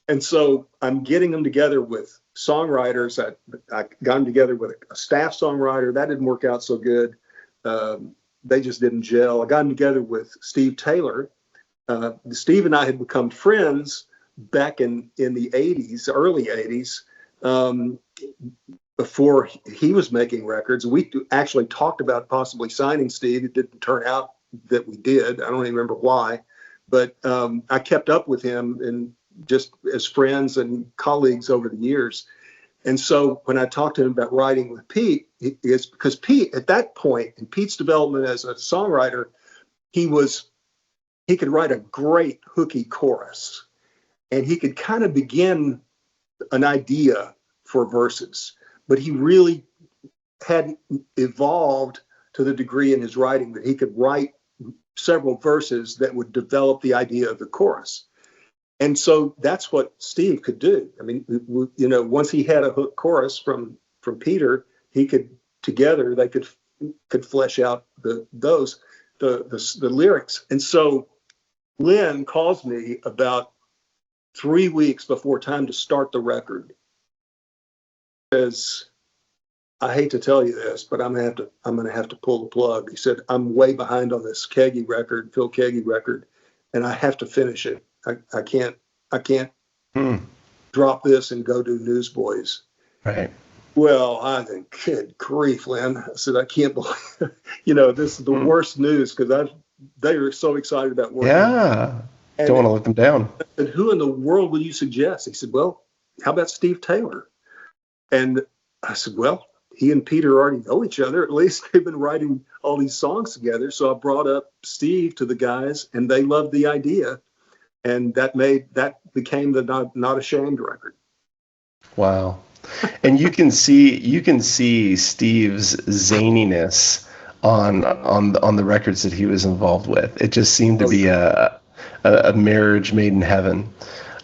And so I'm getting them together with songwriters. I got them together with a staff songwriter. That didn't work out so good. They just didn't gel. I got them together with Steve Taylor. Steve and I had become friends back in the 80s, early 80s. Before he was making records. We actually talked about possibly signing Steve. It didn't turn out that we did. I don't even remember why, but I kept up with him and just as friends and colleagues over the years. And so when I talked to him about writing with Pete, it's because Pete, at that point in Pete's development as a songwriter, he could write a great hooky chorus, and he could kind of begin an idea for verses. But he really hadn't evolved to the degree in his writing that he could write several verses that would develop the idea of the chorus. And so that's what Steve could do. I mean, you know, once he had a hook chorus from Peter, they could flesh out the lyrics. And so Lynn calls me about 3 weeks before time to start the record. Says, I hate to tell you this, but I'm gonna have to pull the plug. He said, I'm way behind on this Keaggy record, Phil Keaggy record, and I have to finish it. I can't drop this and go do Newsboys. Right. Well, I think, good grief, Lynn. I said, I can't believe, this is the worst news, because they were so excited about working. Yeah. And don't want to let them down. I said, who in the world would you suggest? He said, well, how about Steve Taylor? And I said, well, he and Peter already know each other. At least they've been writing all these songs together. So I brought up Steve to the guys, and they loved the idea. And that became the Not Ashamed record. Wow. And you can see Steve's zaniness on the records that he was involved with. It just seemed to be a marriage made in heaven.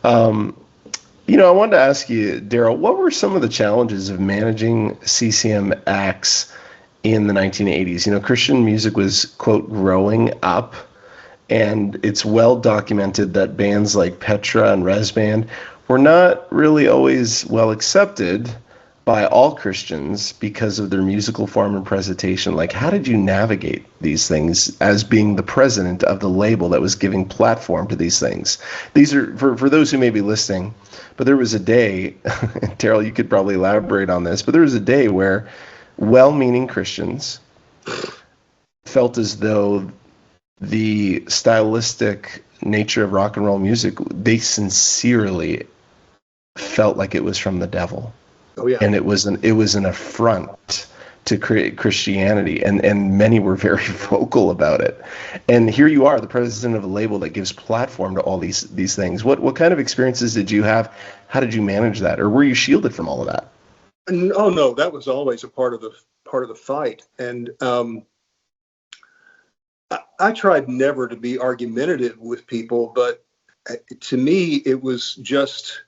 I wanted to ask you, Darrell, what were some of the challenges of managing CCM acts in the 1980s. You know, Christian music was, quote, growing up, and it's well documented that bands like Petra and Res Band were not really always well accepted by all Christians because of their musical form and presentation. Like, how did you navigate these things as being the president of the label that was giving platform to these things? These are, for those who may be listening, but there was a day, Darrell, you could probably elaborate on this, but there was a day where well-meaning Christians felt as though the stylistic nature of rock and roll music, they sincerely felt like it was from the devil. Oh yeah. And it was an affront to Christianity, and many were very vocal about it. And here you are, the president of a label that gives platform to all these things. What kind of experiences did you have? How did you manage that, or were you shielded from all of that? Oh no, that was always a part of the fight. And I tried never to be argumentative with people, but to me it was just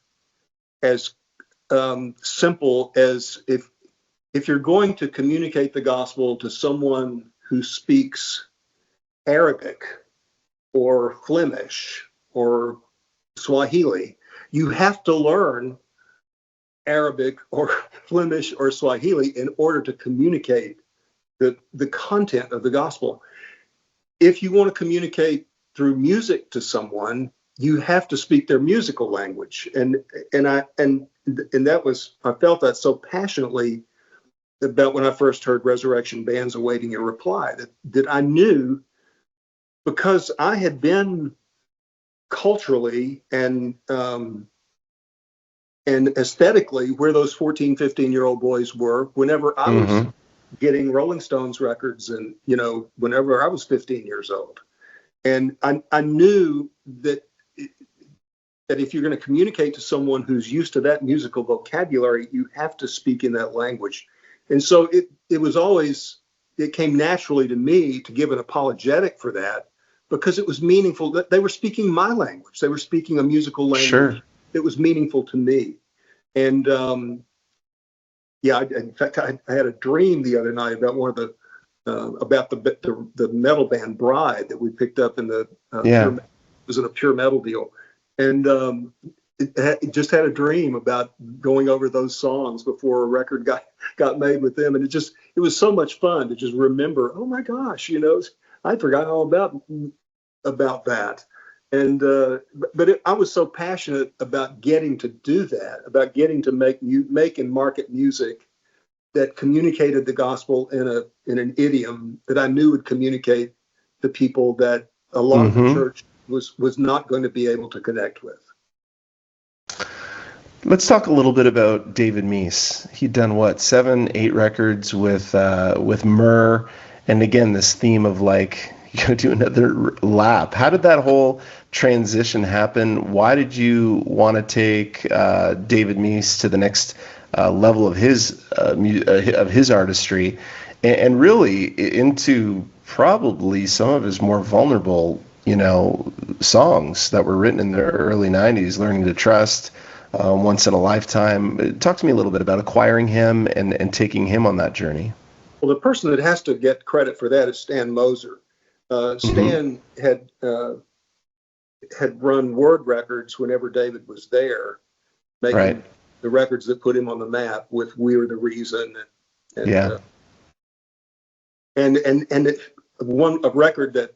as simple as if you're going to communicate the gospel to someone who speaks Arabic or Flemish or Swahili, you have to learn Arabic or Flemish or Swahili in order to communicate the content of the gospel. If you want to communicate through music to someone, you have to speak their musical language. And that was, I felt that so passionately about when I first heard Resurrection Band's Awaiting Your Reply, that I knew, because I had been culturally and aesthetically where those 14, 15-year-old boys were whenever I was getting Rolling Stones records, and, you know, whenever I was 15 years old. And I knew that if you're going to communicate to someone who's used to that musical vocabulary, you have to speak in that language. And so it came naturally to me to give an apologetic for that, because it was meaningful that they were speaking my language. They were speaking a musical language. Sure. It was meaningful to me. And in fact, I had a dream the other night about one of the metal band Bride that we picked up in the it was in a pure metal deal. And just had a dream about going over those songs before a record got made with them. And it was so much fun to just remember, oh my gosh, you know, I forgot all about that. And I was so passionate about getting to do that, about getting to make and market music that communicated the gospel in an idiom that I knew would communicate to people that a lot of the church was not going to be able to connect with. Let's talk a little bit about David Meece. He'd done 7-8 records with Myrrh, and again this theme of like, you gotta do another lap. How did that whole transition happen? Why did you want to take David Meece to the next level of his artistry, and really into probably some of his more vulnerable, you know, songs that were written in the early 90s, Learning to Trust, Once in a Lifetime. Talk to me a little bit about acquiring him and taking him on that journey. Well, the person that has to get credit for that is Stan Moser. Stan had run Word Records whenever David was there, making the records that put him on the map with "We're the Reason," and a record that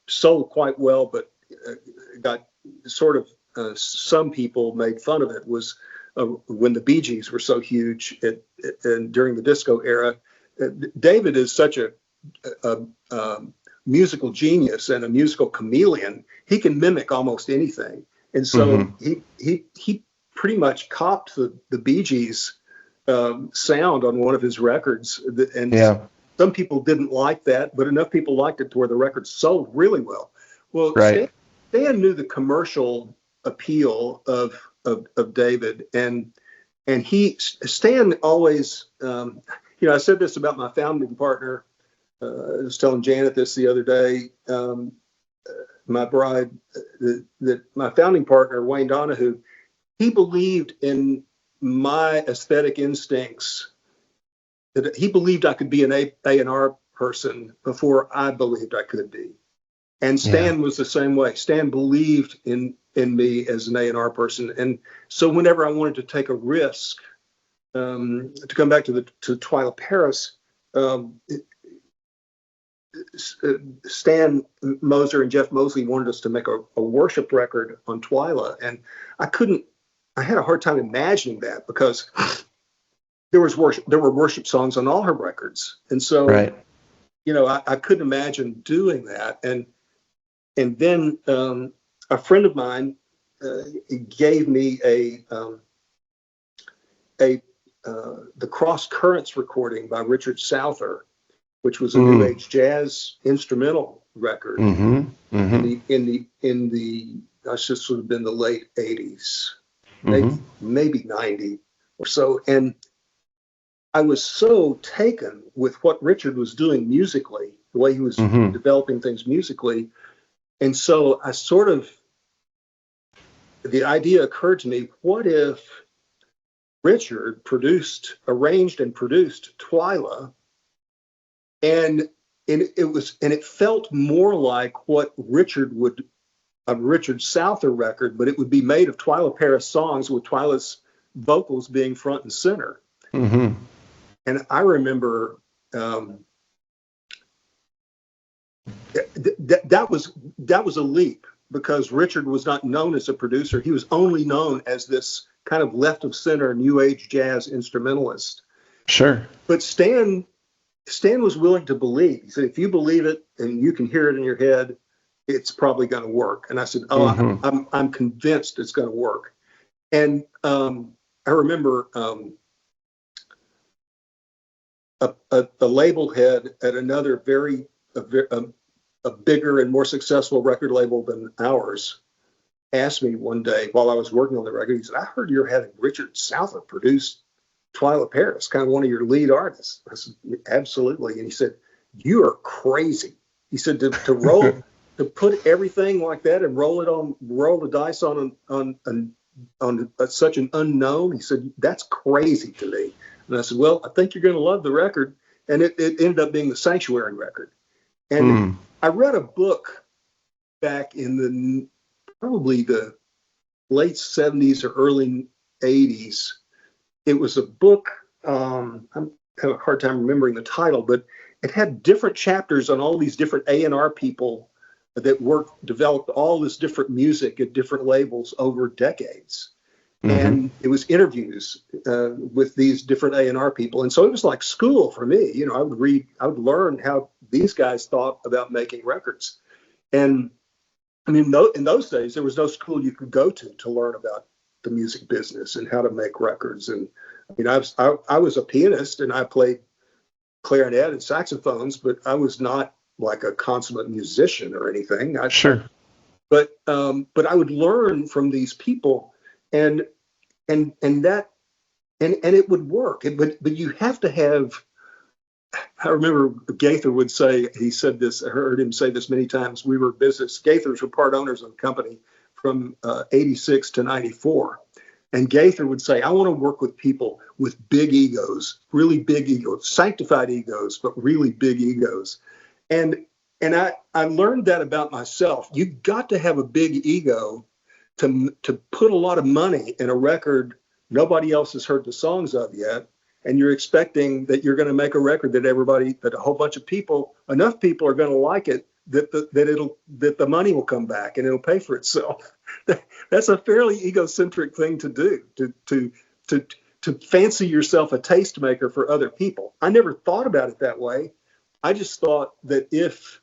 sold quite well, but got sort of some people made fun of it, was when the Bee Gees were so huge and during the disco era. David is such a musical genius and a musical chameleon. He can mimic almost anything, and so he pretty much copped the Bee Gees sound on one of his records. And some people didn't like that, but enough people liked it to where the record sold really well. Well, Stan knew the commercial appeal of David, and Stan always, I said this about my founding partner. I was telling Janet this the other day, my bride, that my founding partner, Wayne Donahue, he believed in my aesthetic instincts that he believed I could be an A&R person before I believed I could be. And Stan was the same way. Stan believed in me as an A&R person. And so whenever I wanted to take a risk, to come back to Twyla Paris, Stan Moser and Jeff Mosley wanted us to make a worship record on Twyla. And I had a hard time imagining that, because there were worship songs on all her records. And so, right. I couldn't imagine doing that. And then a friend of mine gave me the Cross Currents recording by Richard Souther, which was a New Age jazz instrumental record in the I should have been the late 80s, maybe 90 or so. And I was so taken with what Richard was doing musically, the way he was developing things musically. And so the idea occurred to me, what if Richard arranged and produced Twyla, and it felt more like what a Richard Souther record, but it would be made of Twyla Paris songs with Twyla's vocals being front and center. And I remember that was a leap, because Richard was not known as a producer. He was only known as this kind of left of center New Age jazz instrumentalist. Sure. But Stan was willing to believe. He said, if you believe it and you can hear it in your head, it's probably going to work. And I said, I'm convinced it's going to work. And I remember a label head at another a bigger and more successful record label than ours asked me one day while I was working on the record, he said, I heard you're having Richard Souther produce Twyla Paris, kind of one of your lead artists. I said, absolutely. And he said, you are crazy. He said, to put everything like that and roll the dice on such an unknown. He said, that's crazy to me. And I said, well, I think you're going to love the record. And it ended up being the Sanctuary record. And I read a book back in probably the late 70s or early 80s. It was a book, I have a hard time remembering the title, but it had different chapters on all these different A&R people that developed all this different music at different labels over decades. And it was interviews with these different A&R people. And so it was like school for me. I would learn how these guys thought about making records. And I mean, in those days, there was no school you could go to learn about the music business and how to make records. And I mean, I was a pianist and I played clarinet and saxophones, but I was not like a consummate musician or anything. Sure. But I would learn from these people, and it would work. But you have to have. I remember Gaither would say, he said this, I heard him say this many times. We were business. Gaithers were part owners of the company from 86 to 94. And Gaither would say, I want to work with people with big egos, really big egos, sanctified egos, but really big egos. And I learned that about myself. You've got to have a big ego to put a lot of money in a record nobody else has heard the songs of yet. And you're expecting that you're going to make a record that a whole bunch of people, enough people are going to like it, that the money will come back and it'll pay for itself. That's a fairly egocentric thing to do, to fancy yourself a tastemaker for other people. I never thought about it that way. I just thought that if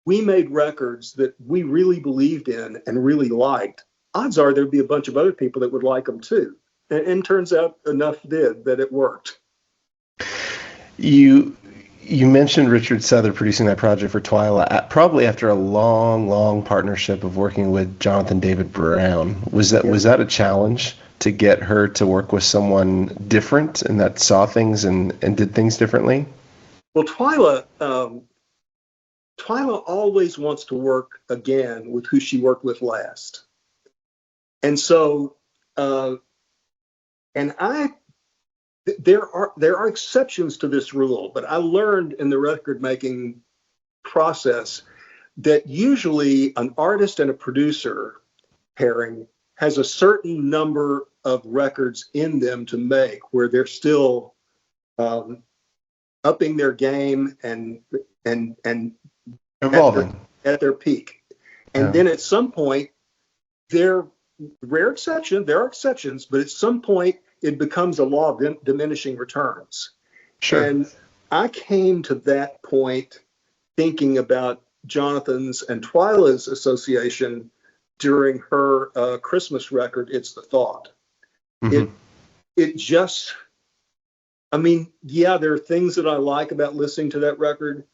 we made records that we really believed in and really liked, odds are there'd be a bunch of other people that would like them too. And turns out enough did that it worked. You mentioned Richard Souther producing that project for Twyla, probably after a long partnership of working with Jonathan David Brown. Was that a challenge to get her to work with someone different and that saw things and did things differently? Well, Twyla always wants to work again with who she worked with last. And so, and I there are exceptions to this rule, but I learned in the record making process that usually an artist and a producer pairing has a certain number of records in them to make where they're still upping their game and evolving at their peak. And then at some point, there are exceptions, but at some point it becomes a law of diminishing returns. Sure. And I came to that point thinking about Jonathan's and Twyla's association during her Christmas record, It's the Thought. Mm-hmm. It just, I mean, yeah, there are things that I like about listening to that record,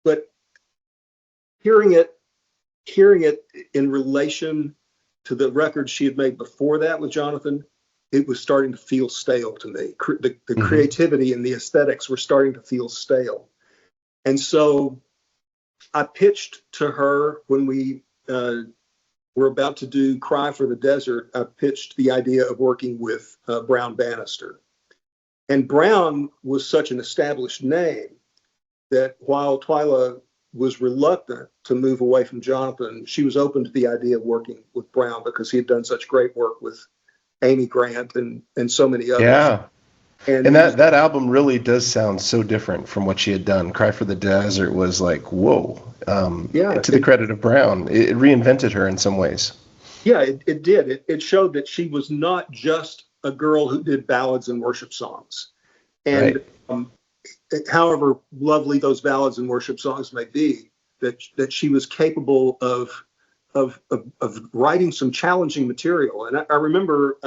but hearing it in relation to the record she had made before that with Jonathan, it was starting to feel stale to me. The creativity and the aesthetics were starting to feel stale. And so I pitched to her when we were about to do Cry for the Desert, I pitched the idea of working with Brown Bannister. And Brown was such an established name that while Twyla was reluctant to move away from Jonathan, she was open to the idea of working with Brown because he had done such great work with Amy Grant and so many others. Yeah. And that album really does sound so different from what she had done. Cry for the Desert was like, whoa. To the credit of Brown, it reinvented her in some ways. Yeah, it did. It showed that she was not just a girl who did ballads and worship songs. And however lovely those ballads and worship songs may be, that she was capable of writing some challenging material. And I remember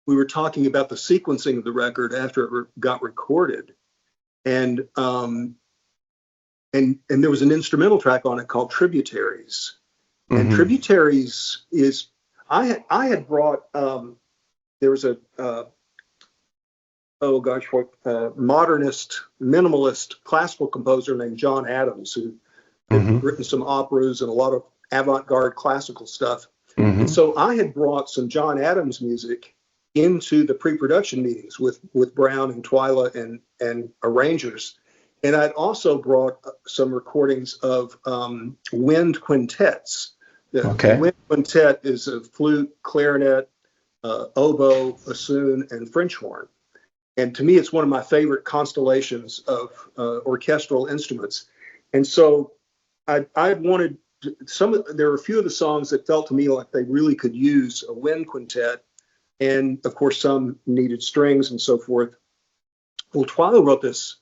we were talking about the sequencing of the record after it got recorded, and there was an instrumental track on it called Tributaries. And Tributaries is, I had brought, there was a, modernist, minimalist classical composer named John Adams, who had written some operas and a lot of avant-garde classical stuff. And so I had brought some John Adams music into the pre-production meetings with Brown and Twyla and arrangers. And I'd also brought some recordings of wind quintets. The wind quintet is a flute, clarinet, oboe, bassoon, and French horn. And to me, it's one of my favorite constellations of orchestral instruments. And so I wanted there were a few of the songs that felt to me like they really could use a wind quintet. And of course, some needed strings and so forth. Well, Twyla wrote this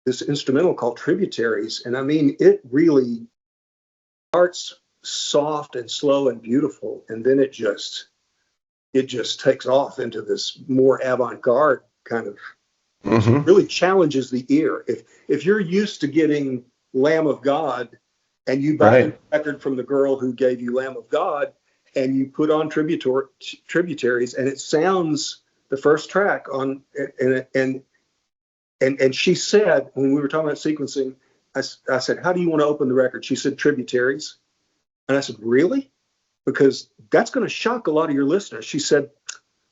instrumental called Tributaries. And I mean, it really starts soft and slow and beautiful. And then it just takes off into this more avant-garde kind of, really challenges the ear. If you're used to getting Lamb of God and you buy a record from the girl who gave you Lamb of God and you put on Tributaries and it sounds the first track on, and she said, when we were talking about sequencing, I said, how do you want to open the record? She said, Tributaries. And I said, really? Because that's going to shock a lot of your listeners. She said,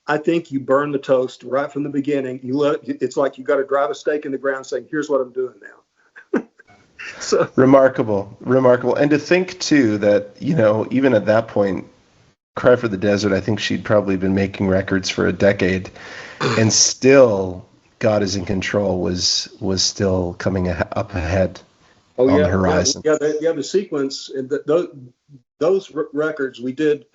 I think you burn the toast right from the beginning. It's like you got to drive a stake in the ground saying, here's what I'm doing now. So remarkable. And to think too that, even at that point, Cry for the Desert, I think she'd probably been making records for a decade, and still God Is in Control was still coming up ahead on the horizon. The sequence, and those records we did,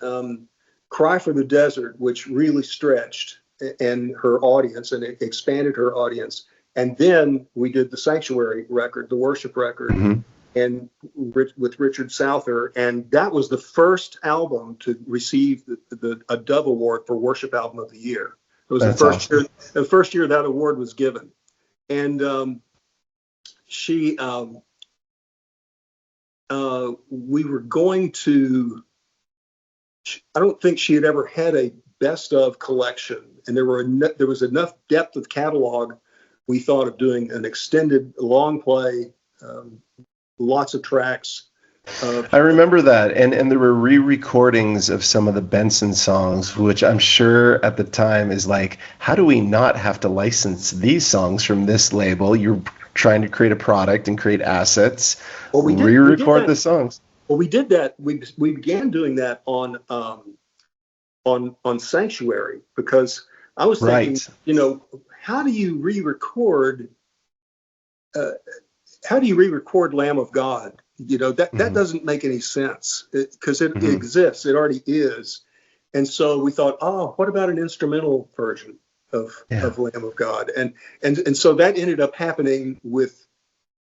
Cry for the Desert, which really stretched and her audience, and it expanded her audience. And then we did the Sanctuary record, the worship record, and with Richard Souther, and that was the first album to receive a Dove Award for Worship Album of the Year. It was the first year that award was given, and we were going to. I don't think she had ever had a best of collection, and there was enough depth of catalog. We thought of doing an extended long play, lots of tracks I remember that, and there were re-recordings of some of the Benson songs, which I'm sure at the time is like, how do we not have to license these songs from this label? You're trying to create a product and create assets. Well, re-record the songs. Well, we did that. We began doing that on Sanctuary, because I was thinking, how do you re-record? How do you re-record Lamb of God? That doesn't make any sense, because it exists. It already is. And so we thought, what about an instrumental version of Lamb of God? And so that ended up happening with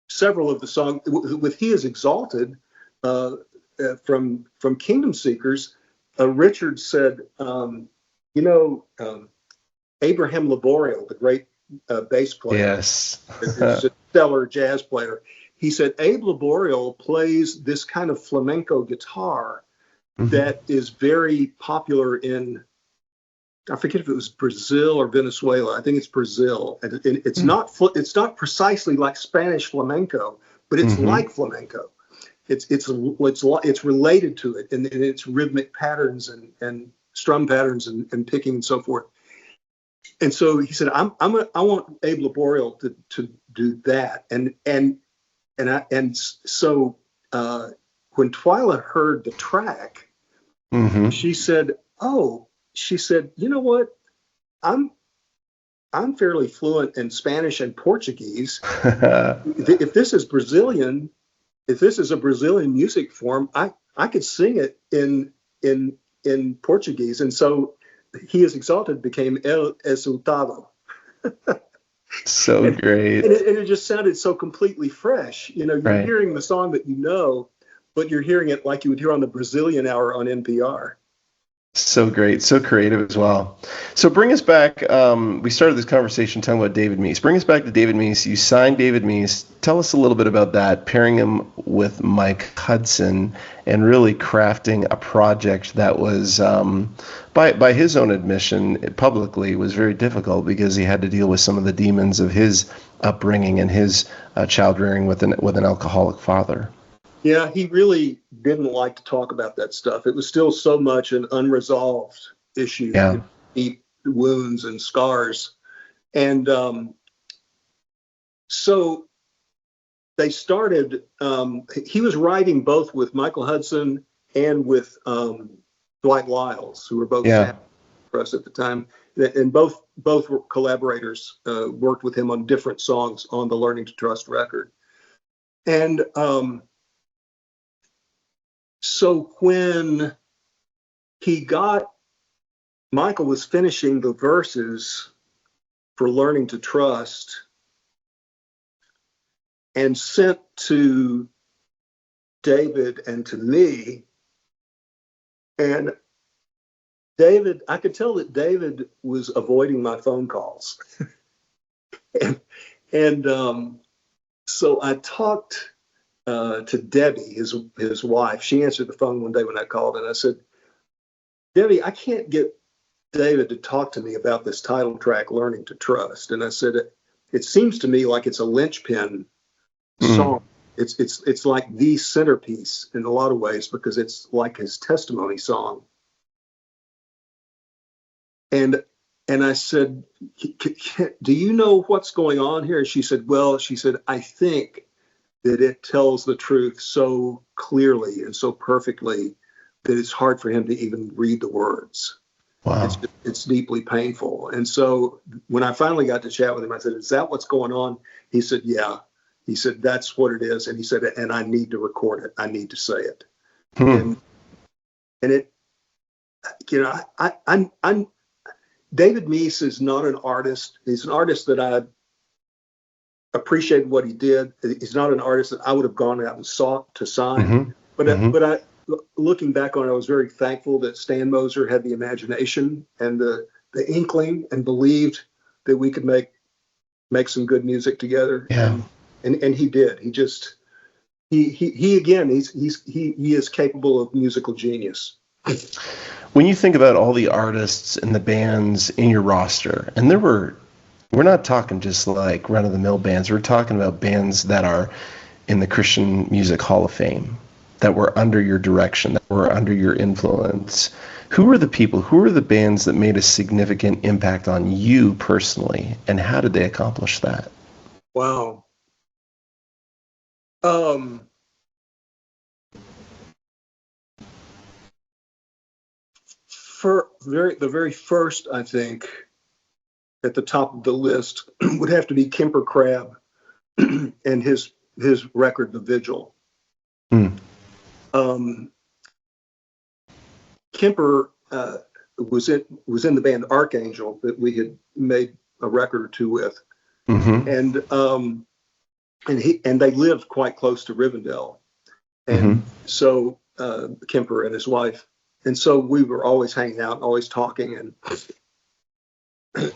several of the songs. With He Is Exalted from Kingdom Seekers, Richard said, Abraham Laboriel, the great bass player, yes, is a stellar jazz player. He said Abe Laboriel plays this kind of flamenco guitar that is very popular in, I forget if it was Brazil or Venezuela. I think it's Brazil, and it's not precisely like Spanish flamenco, but it's like flamenco. It's related to it in its rhythmic patterns and strum patterns and picking and so forth. And so he said, I want Abe Laboriel to do that. So when Twyla heard the track, she said, you know what? I'm fairly fluent in Spanish and Portuguese. If this is Brazilian, if this is a Brazilian music form, I could sing it in Portuguese. And so He Is Exalted became El Exaltado. So great. And it just sounded so completely fresh. You're hearing the song that but you're hearing it like you would hear on the Brazilian Hour on NPR. So great, so creative as well. So bring us back. We started this conversation talking about David Meece. Bring us back to David Meece. You signed David Meece. Tell us a little bit about that, pairing him with Mike Hudson and really crafting a project that was, by his own admission publicly, was very difficult because he had to deal with some of the demons of his upbringing and his child rearing with an alcoholic father. Yeah, he really didn't like to talk about that stuff. It was still so much an unresolved issue, deep wounds and scars. And so they started, he was writing both with Michael Hudson and with Dwight Lyles, who were both for us at the time. And both were collaborators, worked with him on different songs on the Learning to Trust record. And so when Michael was finishing the verses for Learning to Trust and sent to David and to me, and I could tell that David was avoiding my phone calls. and so I talked to Debbie, his wife. She answered the phone one day when I called, and I said, Debbie, I can't get David to talk to me about this title track, Learning to Trust. And I said, it seems to me like it's a linchpin song. It's like the centerpiece in a lot of ways, because it's like his testimony song. And I said, do you know what's going on here? And she said, I think that it tells the truth so clearly and so perfectly that it's hard for him to even read the words. Wow. It's deeply painful. And so when I finally got to chat with him, I said, is that what's going on? He said, yeah. He said, that's what it is. And he said, and I need to record it. I need to say it. And it, I'm David Meece is not an artist. He's an artist that I appreciated what he did. He's not an artist that I would have gone out and sought to sign. But I, looking back on it, I was very thankful that Stan Moser had the imagination and the inkling and believed that we could make some good music together. Yeah. And he did. He just he again he is capable of musical genius. When you think about all the artists and the bands in your roster, and we're not talking just like run-of-the-mill bands. We're talking about bands that are in the Christian Music Hall of Fame, that were under your direction, that were under your influence, who were the people, who were the bands that made a significant impact on you personally, and how did they accomplish that? Wow. For the very first, I think, at the top of the list would have to be Kemper Crab and his record, The Vigil. Mm. Kemper was in the band Archangel that we had made a record or two with, and they lived quite close to Rivendell, and so Kemper and his wife, and so we were always hanging out, always talking, and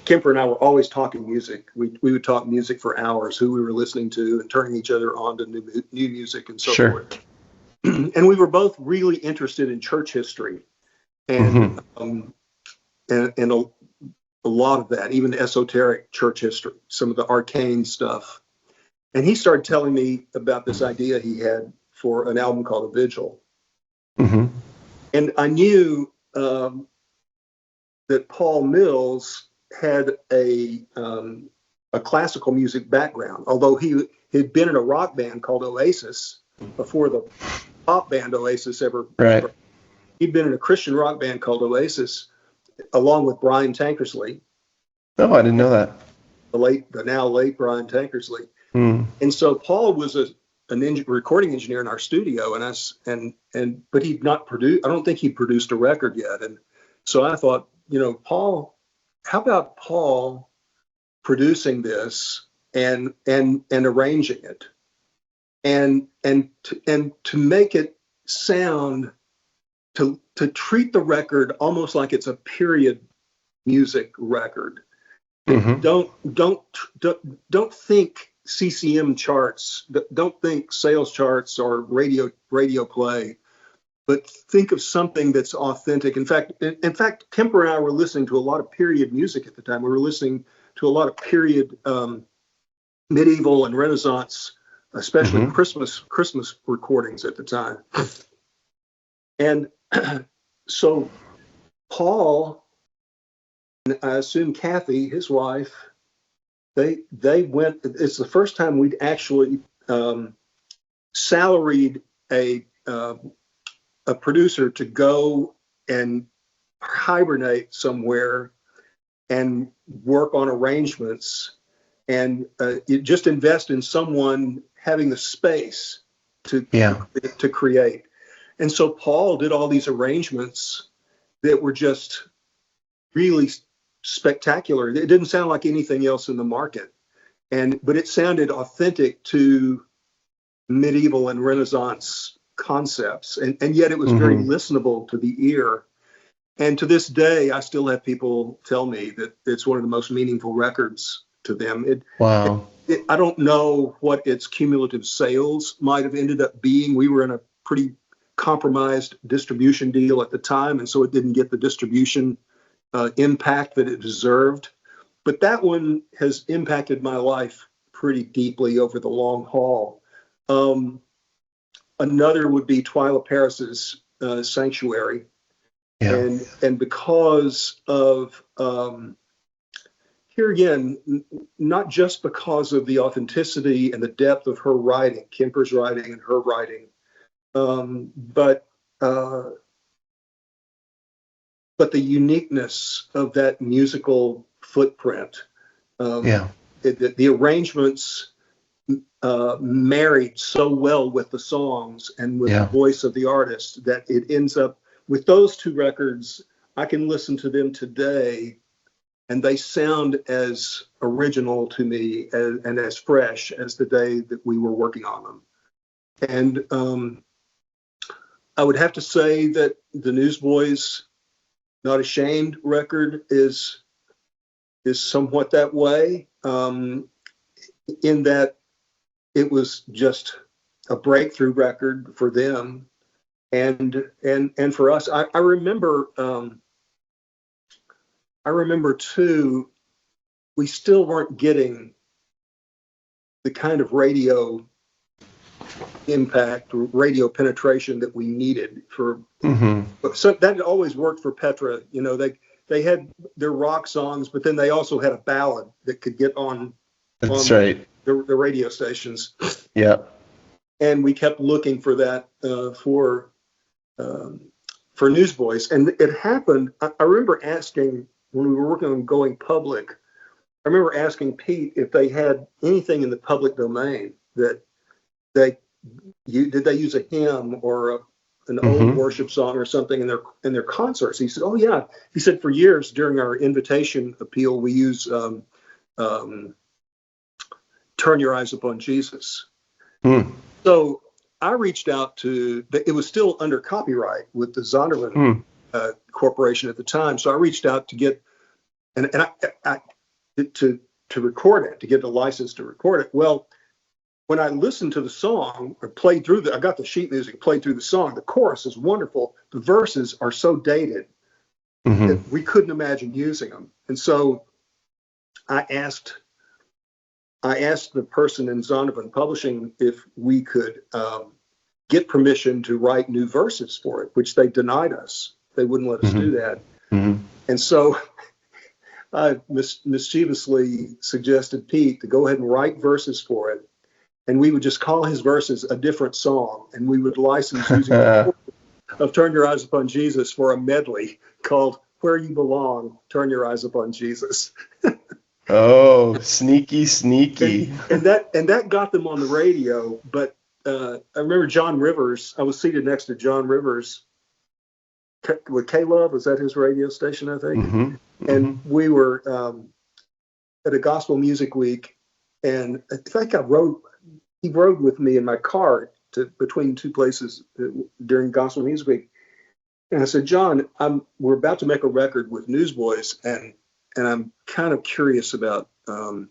Kemper and I were always talking music. We would talk music for hours, who we were listening to, and turning each other on to new music and so forth. And we were both really interested in church history, and a lot of that, even esoteric church history, some of the arcane stuff. And he started telling me about this idea he had for an album called The Vigil. And I knew that Paul Mills had a classical music background, although he had been in a rock band called Oasis before the pop band Oasis ever. Right. He'd been in a Christian rock band called Oasis, along with Brian Tankersley. Oh, I didn't know that. The now late Brian Tankersley. And so Paul was a recording engineer in our studio, but he'd not produced. I don't think he produced a record yet. And so I thought, Paul, how about Paul producing this and arranging it, and to make it sound, to treat the record almost like it's a period music record. Don't think CCM charts, don't think sales charts or radio play, but think of something that's authentic. In fact, Kemper and I were listening to a lot of period music at the time. We were listening to a lot of period medieval and Renaissance, especially Christmas recordings at the time. And so Paul, and I assume Kathy, his wife, they went. It's the first time we'd actually salaried a producer to go and hibernate somewhere and work on arrangements, and you just invest in someone having the space to create. And so Paul did all these arrangements that were just really spectacular. It didn't sound like anything else in the market, but it sounded authentic to medieval and Renaissance concepts, and yet it was very listenable to the ear. And to this day, I still have people tell me that it's one of the most meaningful records to them. Wow. I don't know what its cumulative sales might have ended up being. We were in a pretty compromised distribution deal at the time, and so it didn't get the distribution impact that it deserved. But that one has impacted my life pretty deeply over the long haul. Another would be Twyla Paris's Sanctuary. And because of, here again, not just because of the authenticity and the depth of her writing, Kemper's writing and her writing, but the uniqueness of that musical footprint. The arrangements married so well with the songs and with the voice of the artist that it ends up with those two records. I can listen to them today and they sound as original to me and as fresh as the day that we were working on them. And I would have to say that the Newsboys Not Ashamed record is somewhat that way, in that it was just a breakthrough record for them and for us. I remember too, we still weren't getting the kind of radio impact, radio penetration that we needed for. So that always worked for Petra. You know, they had their rock songs, but then they also had a ballad that could get on. That's on right. The radio stations. Yeah. And we kept looking for that for Newsboys. And it happened. I remember asking when we were working on Going Public. I remember asking Pete if they had anything in the public domain that did they use a hymn or an old worship song or something in their concerts. He said, "Oh yeah." He said, "For years during our invitation appeal, we use Turn Your Eyes Upon Jesus." So I reached out to. It was still under copyright with the Zondervan Corporation at the time. So I reached out to get to record it, to get the license to record it. Well, when I listened to the song or played through I got the sheet music, played through the song. The chorus is wonderful. The verses are so dated that we couldn't imagine using them. And so I asked the person in Zondervan Publishing if we could get permission to write new verses for it, which they denied us. They wouldn't let us do that. And so I mischievously suggested Pete to go ahead and write verses for it. And we would just call his verses a different song. And we would license using of Turn Your Eyes Upon Jesus for a medley called Where You Belong, Turn Your Eyes Upon Jesus. Oh, sneaky. And that got them on the radio. But I remember John Rivers. I was seated next to John Rivers with K-Love. Was that his radio station, I think? And we were at a gospel music week. And I think he rode with me in my car between two places during gospel music week. And I said, "John, we're about to make a record with Newsboys, and I'm kind of curious about. I'm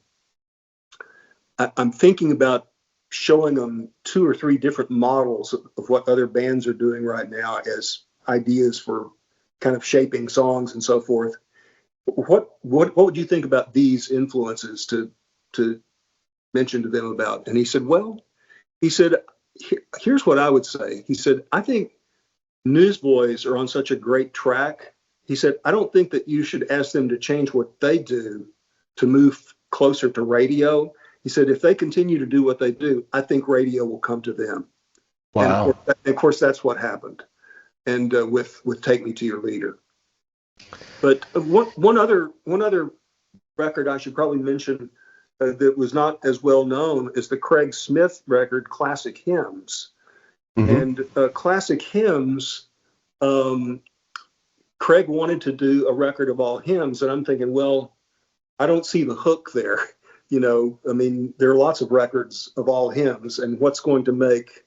thinking about showing them 2 or 3 different models of what other bands are doing right now as ideas for kind of shaping songs and so forth. What would you think about these influences to mention to them about?" And he said, "Here's what I would say." He said, "I think Newsboys are on such a great track." He said, "I don't think that you should ask them to change what they do to move closer to radio." He said, "If they continue to do what they do, I think radio will come to them." Wow. And of course that's what happened. And with Take Me to Your Leader. But one other record I should probably mention that was not as well known is the Craig Smith record, Classic Hymns. And Classic Hymns, Craig wanted to do a record of all hymns, and I'm thinking, well, I don't see the hook there. You know, I mean, there are lots of records of all hymns, and what's going to make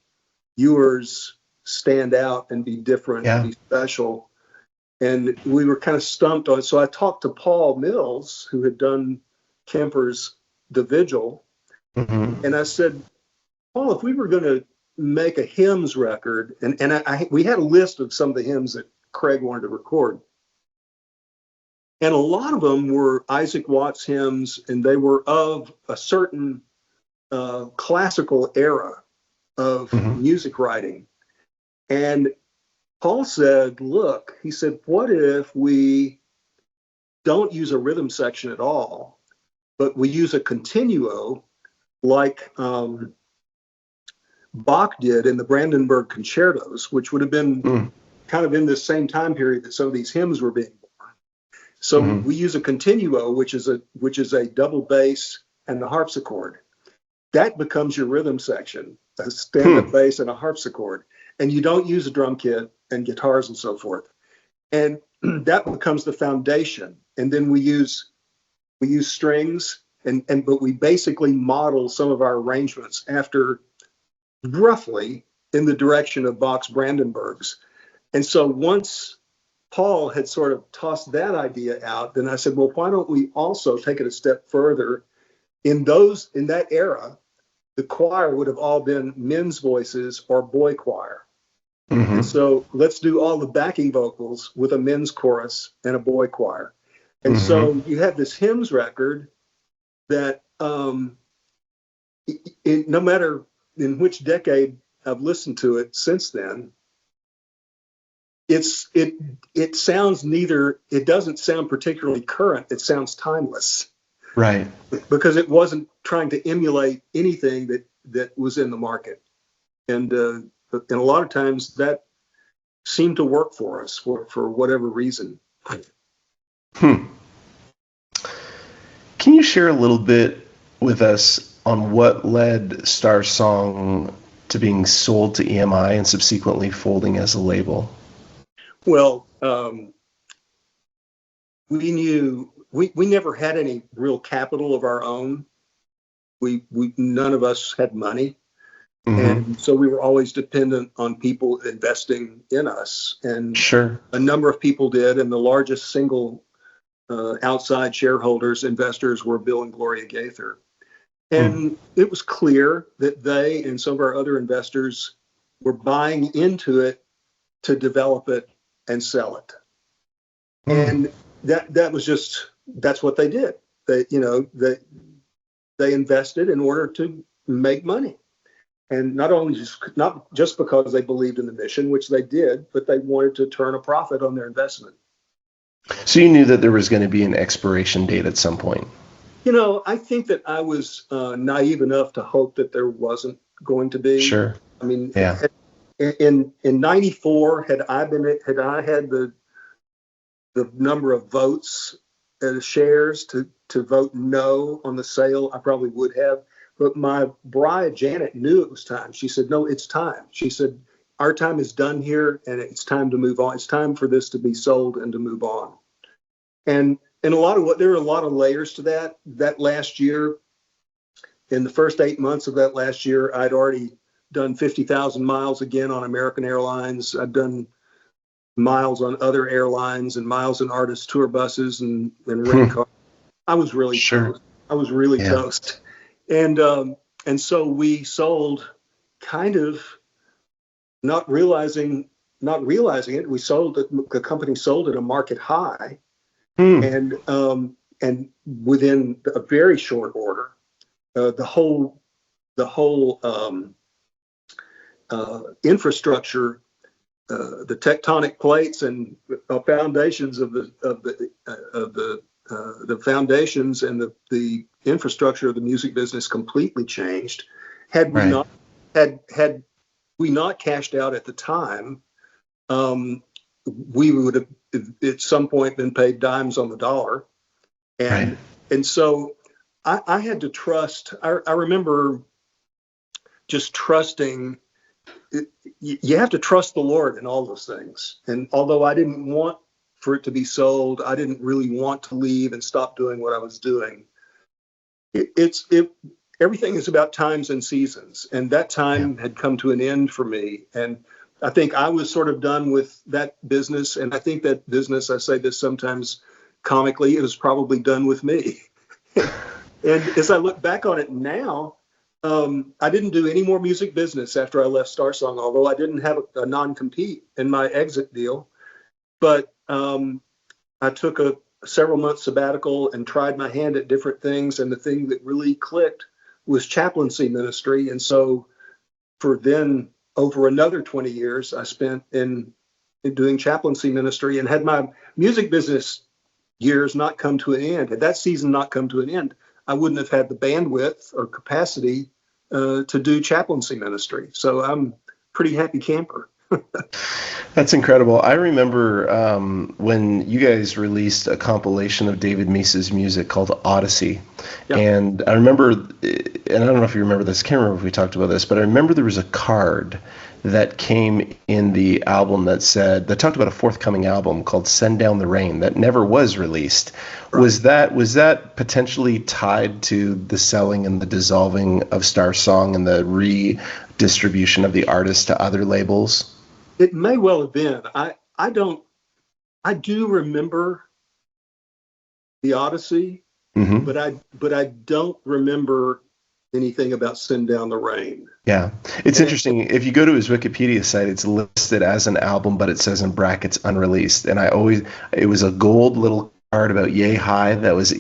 yours stand out and be different and be special? And we were kind of stumped on it. So I talked to Paul Mills, who had done Kemper's The Vigil, and I said, "Paul, if we were going to make a hymns record," and we had a list of some of the hymns that Craig wanted to record. And a lot of them were Isaac Watts hymns, and they were of a certain classical era of music writing. And Paul said, "Look," he said, "what if we don't use a rhythm section at all, but we use a continuo like Bach did in the Brandenburg concertos, which would have been kind of in this same time period that some of these hymns were being born. So we use a continuo, which is a double bass and the harpsichord. That becomes your rhythm section, a stand-up bass and a harpsichord. And you don't use a drum kit and guitars and so forth. And that becomes the foundation. And then we use strings, but we basically model some of our arrangements after roughly in the direction of Bach's Brandenburgs. And so once Paul had sort of tossed that idea out, then I said, well, why don't we also take it a step further? In that era, the choir would have all been men's voices or boy choir. And so let's do all the backing vocals with a men's chorus and a boy choir. And so you have this hymns record that no matter in which decade I've listened to it since then, it sounds it doesn't sound particularly current. It sounds timeless. Right. Because it wasn't trying to emulate anything that was in the market. And a lot of times that seemed to work for us for whatever reason. Can you share a little bit with us on what led Star Song to being sold to EMI and subsequently folding as a label? Well, we knew we never had any real capital of our own. We none of us had money. Mm-hmm. And so we were always dependent on people investing in us. And sure, a number of people did. And the largest single outside investors were Bill and Gloria Gaither. And it was clear that they and some of our other investors were buying into it to develop it and sell it. And that's what they did. They invested in order to make money. And not just because they believed in the mission, which they did, but they wanted to turn a profit on their investment. So you knew that there was going to be an expiration date at some point. I think that I was naive enough to hope that there wasn't going to be. Sure. I mean, yeah. In '94, had I had the number of votes and shares to vote no on the sale, I probably would have. But my bride, Janet, knew it was time. She said, no, it's time. She said, our time is done here and it's time to move on. It's time for this to be sold and to move on. And there were a lot of layers to that. That last year, in the first 8 months of that last year, I'd already done 50,000 miles again on American Airlines. I'd done miles on other airlines and miles in artist tour buses and rent cars. I was really toast. I was really toast. And so we sold, kind of not realizing it. We sold it. The company sold at a market high, and within a very short order, the whole infrastructure, the tectonic plates and foundations of the foundations and the infrastructure of the music business completely changed. Had we not cashed out at the time, we would have at some point been paid dimes on the dollar. And so I had to trust. I remember just trusting. You have to trust the Lord in all those things. And although I didn't want for it to be sold, I didn't really want to leave and stop doing what I was doing. Everything is about times and seasons, and that time had come to an end for me. And I think I was sort of done with that business. And I think that business, I say this sometimes comically, it was probably done with me. And as I look back on it now, I didn't do any more music business after I left Star Song, although I didn't have a non-compete in my exit deal. But I took a several month sabbatical and tried my hand at different things. And the thing that really clicked was chaplaincy ministry. And so for then over another 20 years, I spent in doing chaplaincy ministry, and had my music business years not come to an end, had that season not come to an end, I wouldn't have had the bandwidth or capacity to do chaplaincy ministry. So I'm pretty happy camper. That's incredible. I remember when you guys released a compilation of David Meese's music called Odyssey. Yeah. And I remember, and I don't know if you remember this, I can't remember if we talked about this, but I remember there was a card that came in the album that talked about a forthcoming album called Send Down the Rain that never was released. Right. Was that potentially tied to the selling and the dissolving of Star Song and the redistribution of the artist to other labels? It may well have been. I do remember the Odyssey, but I don't remember anything about Send Down the Rain. Yeah. It's interesting. If you go to his Wikipedia site, it's listed as an album, but it says in brackets unreleased. And it was a gold little card about yay high that was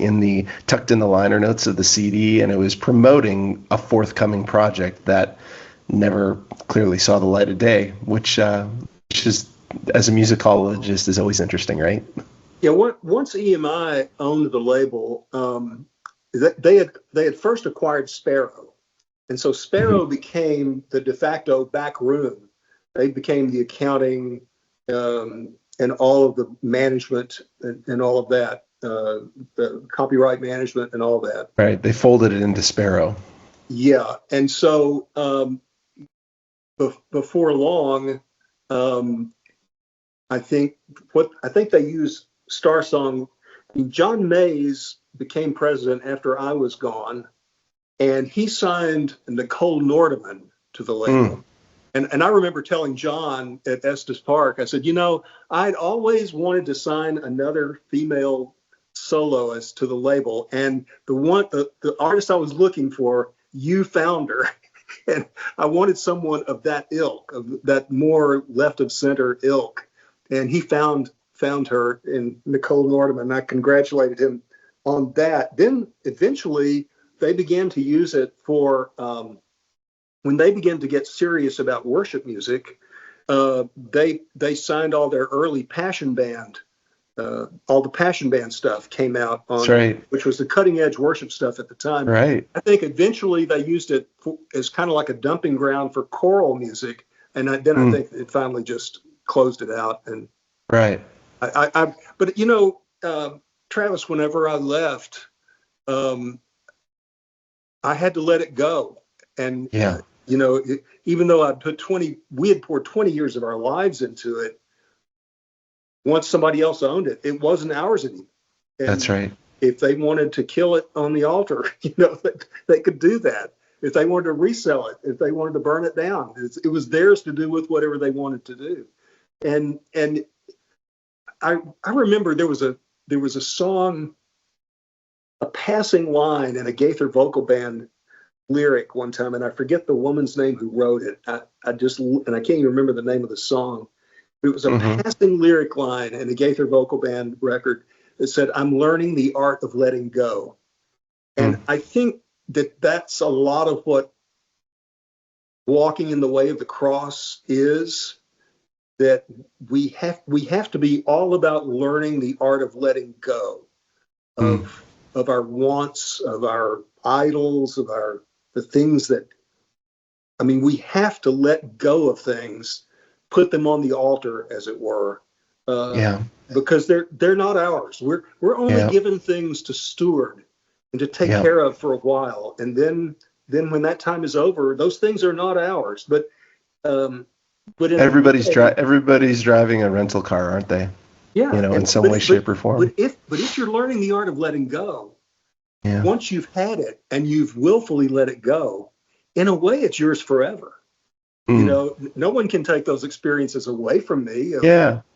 tucked in the liner notes of the CD, and it was promoting a forthcoming project that never clearly saw the light of day, which is, as a musicologist, is always interesting, right? Yeah, once EMI owned the label, they had first acquired Sparrow, and so Sparrow became the de facto back room. They became the accounting and all of the management and all of that, the copyright management and all that. Right. They folded it into Sparrow. Yeah, and so before long, I think they used Star Song. John Mays became president after I was gone, and he signed Nicole Nordeman to the label. And I remember telling John at Estes Park, I said, I'd always wanted to sign another female soloist to the label, and the artist I was looking for, you found her. And I wanted someone of that ilk, of that more left of center ilk. And he found her in Nicole Nordeman, and I congratulated him on that. Then eventually they began to use it for, when they began to get serious about worship music, they signed all their early Passion Band. All the Passion Band stuff came out on, right, which was the cutting edge worship stuff at the time. Right. I think eventually they used it as kind of like a dumping ground for choral music, and then I think it finally just closed it out. And right. But Travis, whenever I left, I had to let it go, and even though we had poured 20 years of our lives into it. Once somebody else owned it, it wasn't ours anymore. And that's right. If they wanted to kill it on the altar, they could do that. If they wanted to resell it, if they wanted to burn it down, it was theirs to do with whatever they wanted to do. And I remember there was a song, a passing line in a Gaither vocal band lyric one time, and I forget the woman's name who wrote it. I can't even remember the name of the song. It was a passing lyric line in a Gaither vocal band record that said, "I'm learning the art of letting go." And I think that's a lot of what walking in the way of the cross is, that we have to be all about learning the art of letting go of our wants, of our idols, of the things that, we have to let go of things, put them on the altar, as it were, because they're not ours. We're only given things to steward and to take care of for a while, and then when that time is over, those things are not ours. But everybody's driving a rental car, aren't they? Yeah, in some way, shape, or form. But if you're learning the art of letting go, once you've had it and you've willfully let it go, in a way, it's yours forever. No one can take those experiences away from me.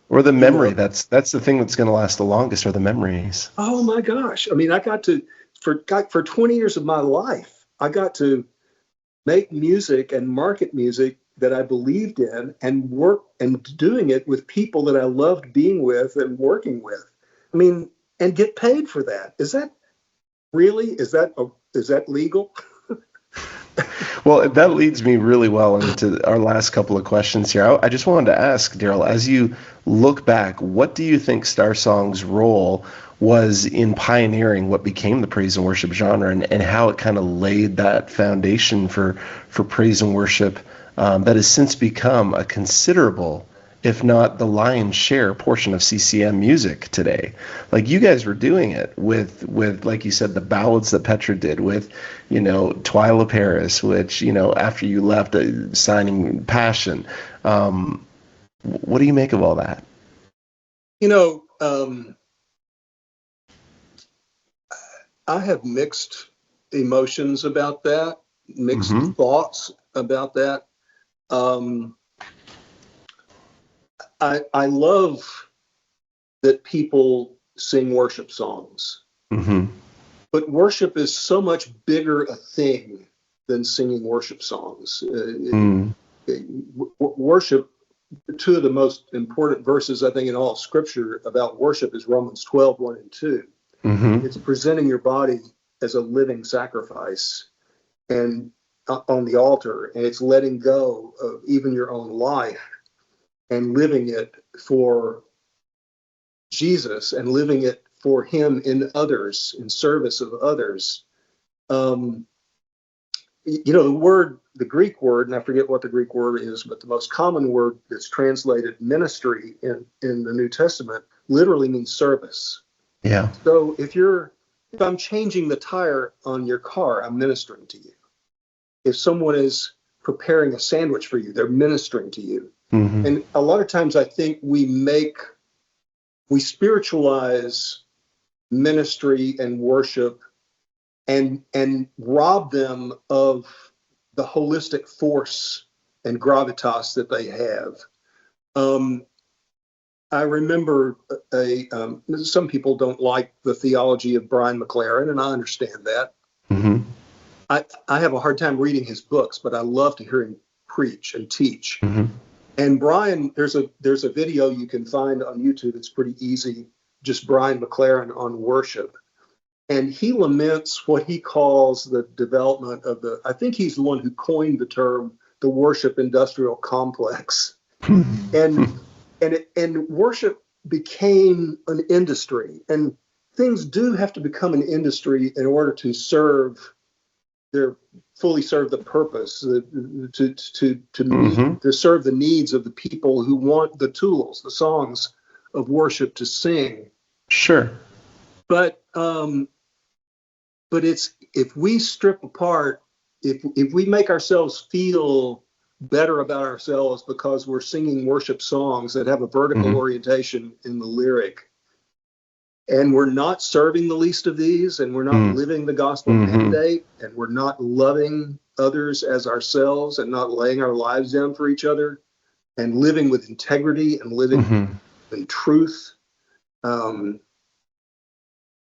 Or the memory. That's the thing that's going to last the longest, are the memories. Oh my gosh! I got to for 20 years of my life, I got to make music and market music that I believed in, and work and doing it with people that I loved being with and working with. And get paid for that. Is that legal? Well, that leads me really well into our last couple of questions here. I just wanted to ask, Darrell, as you look back, what do you think Star Song's role was in pioneering what became the praise and worship genre, and how it kind of laid that foundation for praise and worship that has since become a considerable, if not the lion's share portion of CCM music today? Like, you guys were doing it with like you said, the ballads that Petra did, with Twyla Paris, which after you left, signing Passion. What do you make of all that? I have mixed emotions about that, mixed thoughts about that. I love that people sing worship songs, but worship is so much bigger a thing than singing worship songs. Worship, two of the most important verses, I think, in all of Scripture about worship is Romans 12, 1 and 2. It's presenting your body as a living sacrifice. And on the altar, and it's letting go of even your own life and living it for Jesus and living it for him in others, in service of others. The Greek word, and I forget what the Greek word is, but the most common word that's translated ministry in the New Testament literally means service. Yeah. So if I'm changing the tire on your car, I'm ministering to you. If someone is preparing a sandwich for you, they're ministering to you. Mm-hmm. And a lot of times I think we spiritualize ministry and worship and rob them of the holistic force and gravitas that they have. I remember some people don't like the theology of Brian McLaren, and I understand that. Mm-hmm. I have a hard time reading his books, but I love to hear him preach and teach. Mm-hmm. And Brian, there's a video you can find on YouTube. It's pretty easy. Just Brian McLaren on worship. And he laments what he calls the development of I think he's the one who coined the term, the worship industrial complex. And worship became an industry. And things do have to become an industry in order to fully serve the purpose, to serve the needs of the people who want the tools, the songs of worship to sing. Sure. But it's, if we strip apart, if we make ourselves feel better about ourselves because we're singing worship songs that have a vertical orientation in the lyric, and we're not serving the least of these, and we're not living the gospel mandate, and we're not loving others as ourselves, and not laying our lives down for each other, and living with integrity and living in truth,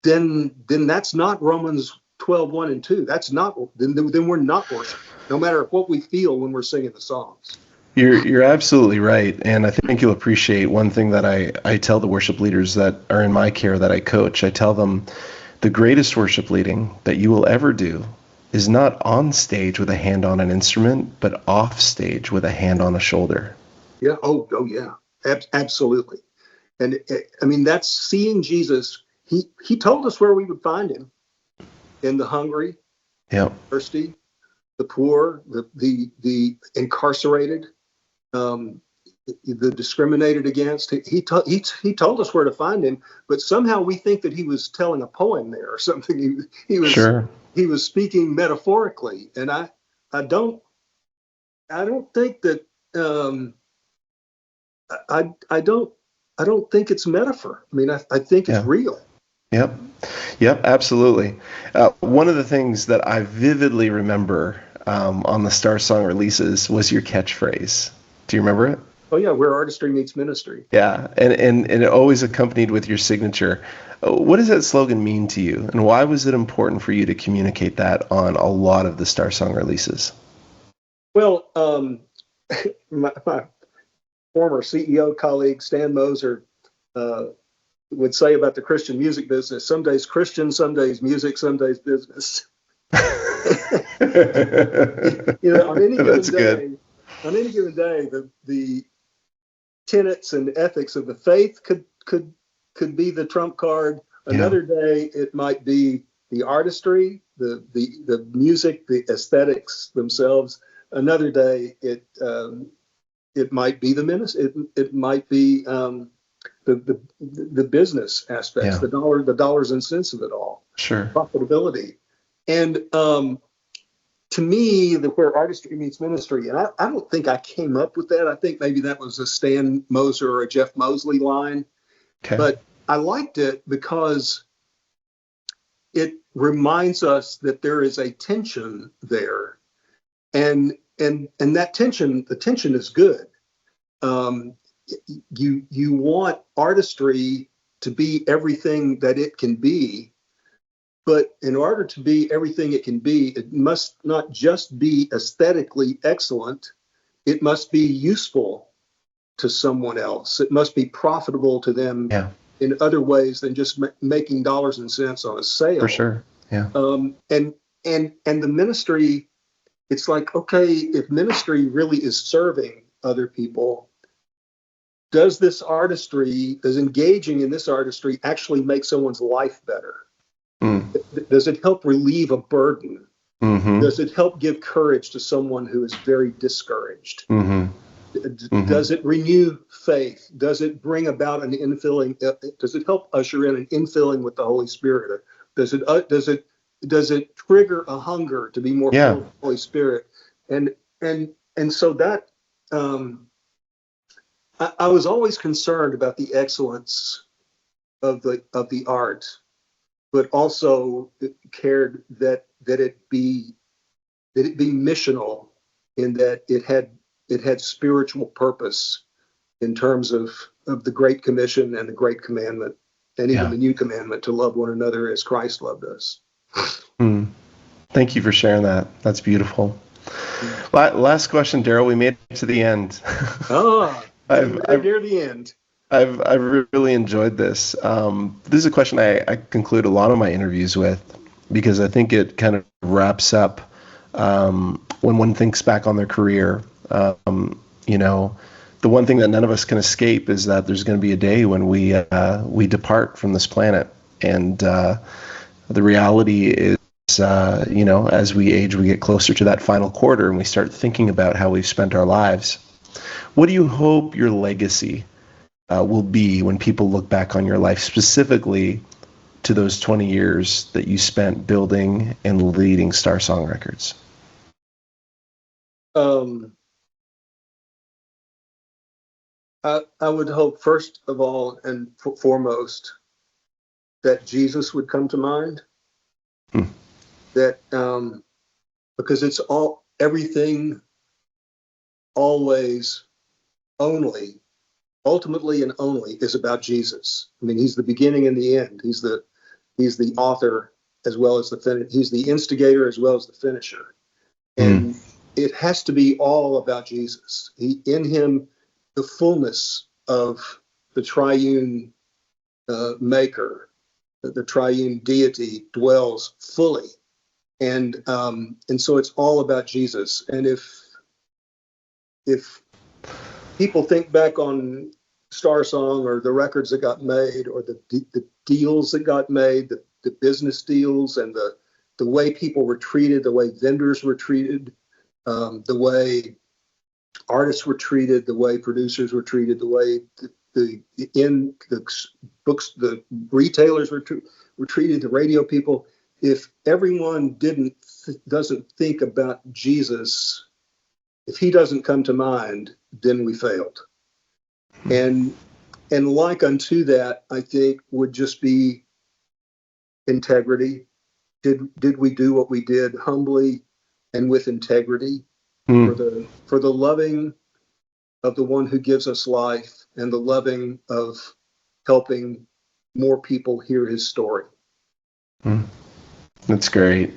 then that's not Romans 12:1 and 2. That's not, then we're not worshiping, no matter what we feel when we're singing the songs. You're absolutely right. And I think you'll appreciate one thing that I tell the worship leaders that are in my care that I coach. I tell them the greatest worship leading that you will ever do is not on stage with a hand on an instrument, but off stage with a hand on a shoulder. Yeah. Oh yeah. Absolutely. And I mean, that's seeing Jesus. He told us where we would find him: in the hungry, thirsty, the poor, the incarcerated, the discriminated against. He told us where to find him, but somehow we think that he was telling a poem there or something. He was Sure. He was speaking metaphorically, and I don't think that I don't think it's metaphor. I mean, I think it's real. Yep, absolutely. One of the things that I vividly remember on the Star Song releases was your catchphrase. Do you remember it? Oh yeah, where artistry meets ministry. Yeah, and it always accompanied with your signature. What does that slogan mean to you, and why was it important for you to communicate that on a lot of the Star Song releases? Well, my former CEO colleague Stan Moser would say about the Christian music business: some days Christian, some days music, some days business. On any given day, the tenets and ethics of the faith could be the trump card. Another day, it might be the artistry, the music, the aesthetics themselves. Another day, it might be the ministry. It might be the business aspects, the dollars and cents of it all. Sure. Profitability. And to me, where artistry meets ministry, and I don't think I came up with that. I think maybe that was a Stan Moser or a Jeff Mosley line. Okay. But I liked it because it reminds us that there is a tension there. And that tension, the tension is good. You want artistry to be everything that it can be, but in order to be everything it can be, it must not just be aesthetically excellent. It must be useful to someone else. It must be profitable to them in other ways than just making dollars and cents on a sale. For sure. Yeah. And the ministry it's like, okay, if ministry really is serving other people, does engaging in this artistry actually make someone's life better? Mm. Does it help relieve a burden? Mm-hmm. Does it help give courage to someone who is very discouraged? Mm-hmm. Mm-hmm. Does it renew faith? Does it bring about an infilling? Does it help usher in an infilling with the Holy Spirit? Does it trigger a hunger to be more Yeah. filled with the Holy Spirit? And so that I was always concerned about the excellence of the art, but also cared that it be missional, in that it had spiritual purpose in terms of the Great Commission and the Great Commandment, and even the New Commandment, to love one another as Christ loved us. Mm. Thank you for sharing that. That's beautiful. Last question, Darrell. We made it to the end. We're near the end. I've really enjoyed this. This is a question I conclude a lot of my interviews with, because I think it kind of wraps up when one thinks back on their career. The one thing that none of us can escape is that there's going to be a day when we depart from this planet, and the reality is, as we age, we get closer to that final quarter, and we start thinking about how we've spent our lives. What do you hope your legacy will be when people look back on your life, specifically to those 20 years that you spent building and leading Star Song Records? I would hope, first of all and foremost, that Jesus would come to mind. That because it's everything, always, only, ultimately and only, is about Jesus. I mean, he's the beginning and the end. He's the author as well as he's the instigator as well as the finisher. And it has to be all about Jesus. In him, the fullness of the triune maker, the triune deity, dwells fully. And so it's all about Jesus. And if people think back on Star Song, or the records that got made, or the deals that got made, the business deals, and the way people were treated, the way vendors were treated, the way artists were treated, the way producers were treated, the way the books, the retailers were treated, the radio people. If everyone doesn't think about Jesus, if he doesn't come to mind, then we failed. And like unto that, I think, would just be integrity. Did we do what we did humbly and with integrity for the loving of the one who gives us life, and the loving of helping more people hear his story? That's great.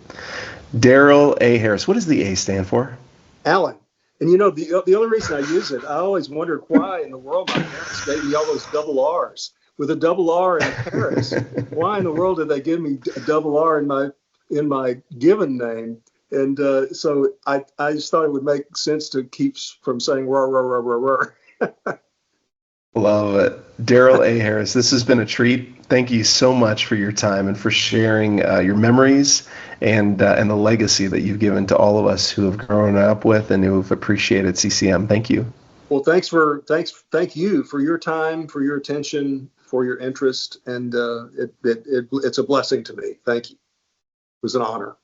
Darrell A. Harris. What does the A stand for? Alan. And the only reason I use it, I always wondered why in the world my parents gave me all those double R's. With a double R in Harris, why in the world did they give me a double R in my given name? And so I just thought it would make sense to keep from saying rah, rah, rah, rah, rah. Love it. Darrell A. Harris, this has been a treat. Thank you so much for your time and for sharing your memories and the legacy that you've given to all of us who have grown up with and who have appreciated CCM. Thank you. Well, thank you for your time, for your attention, for your interest, and it's a blessing to me. Thank you. It was an honor.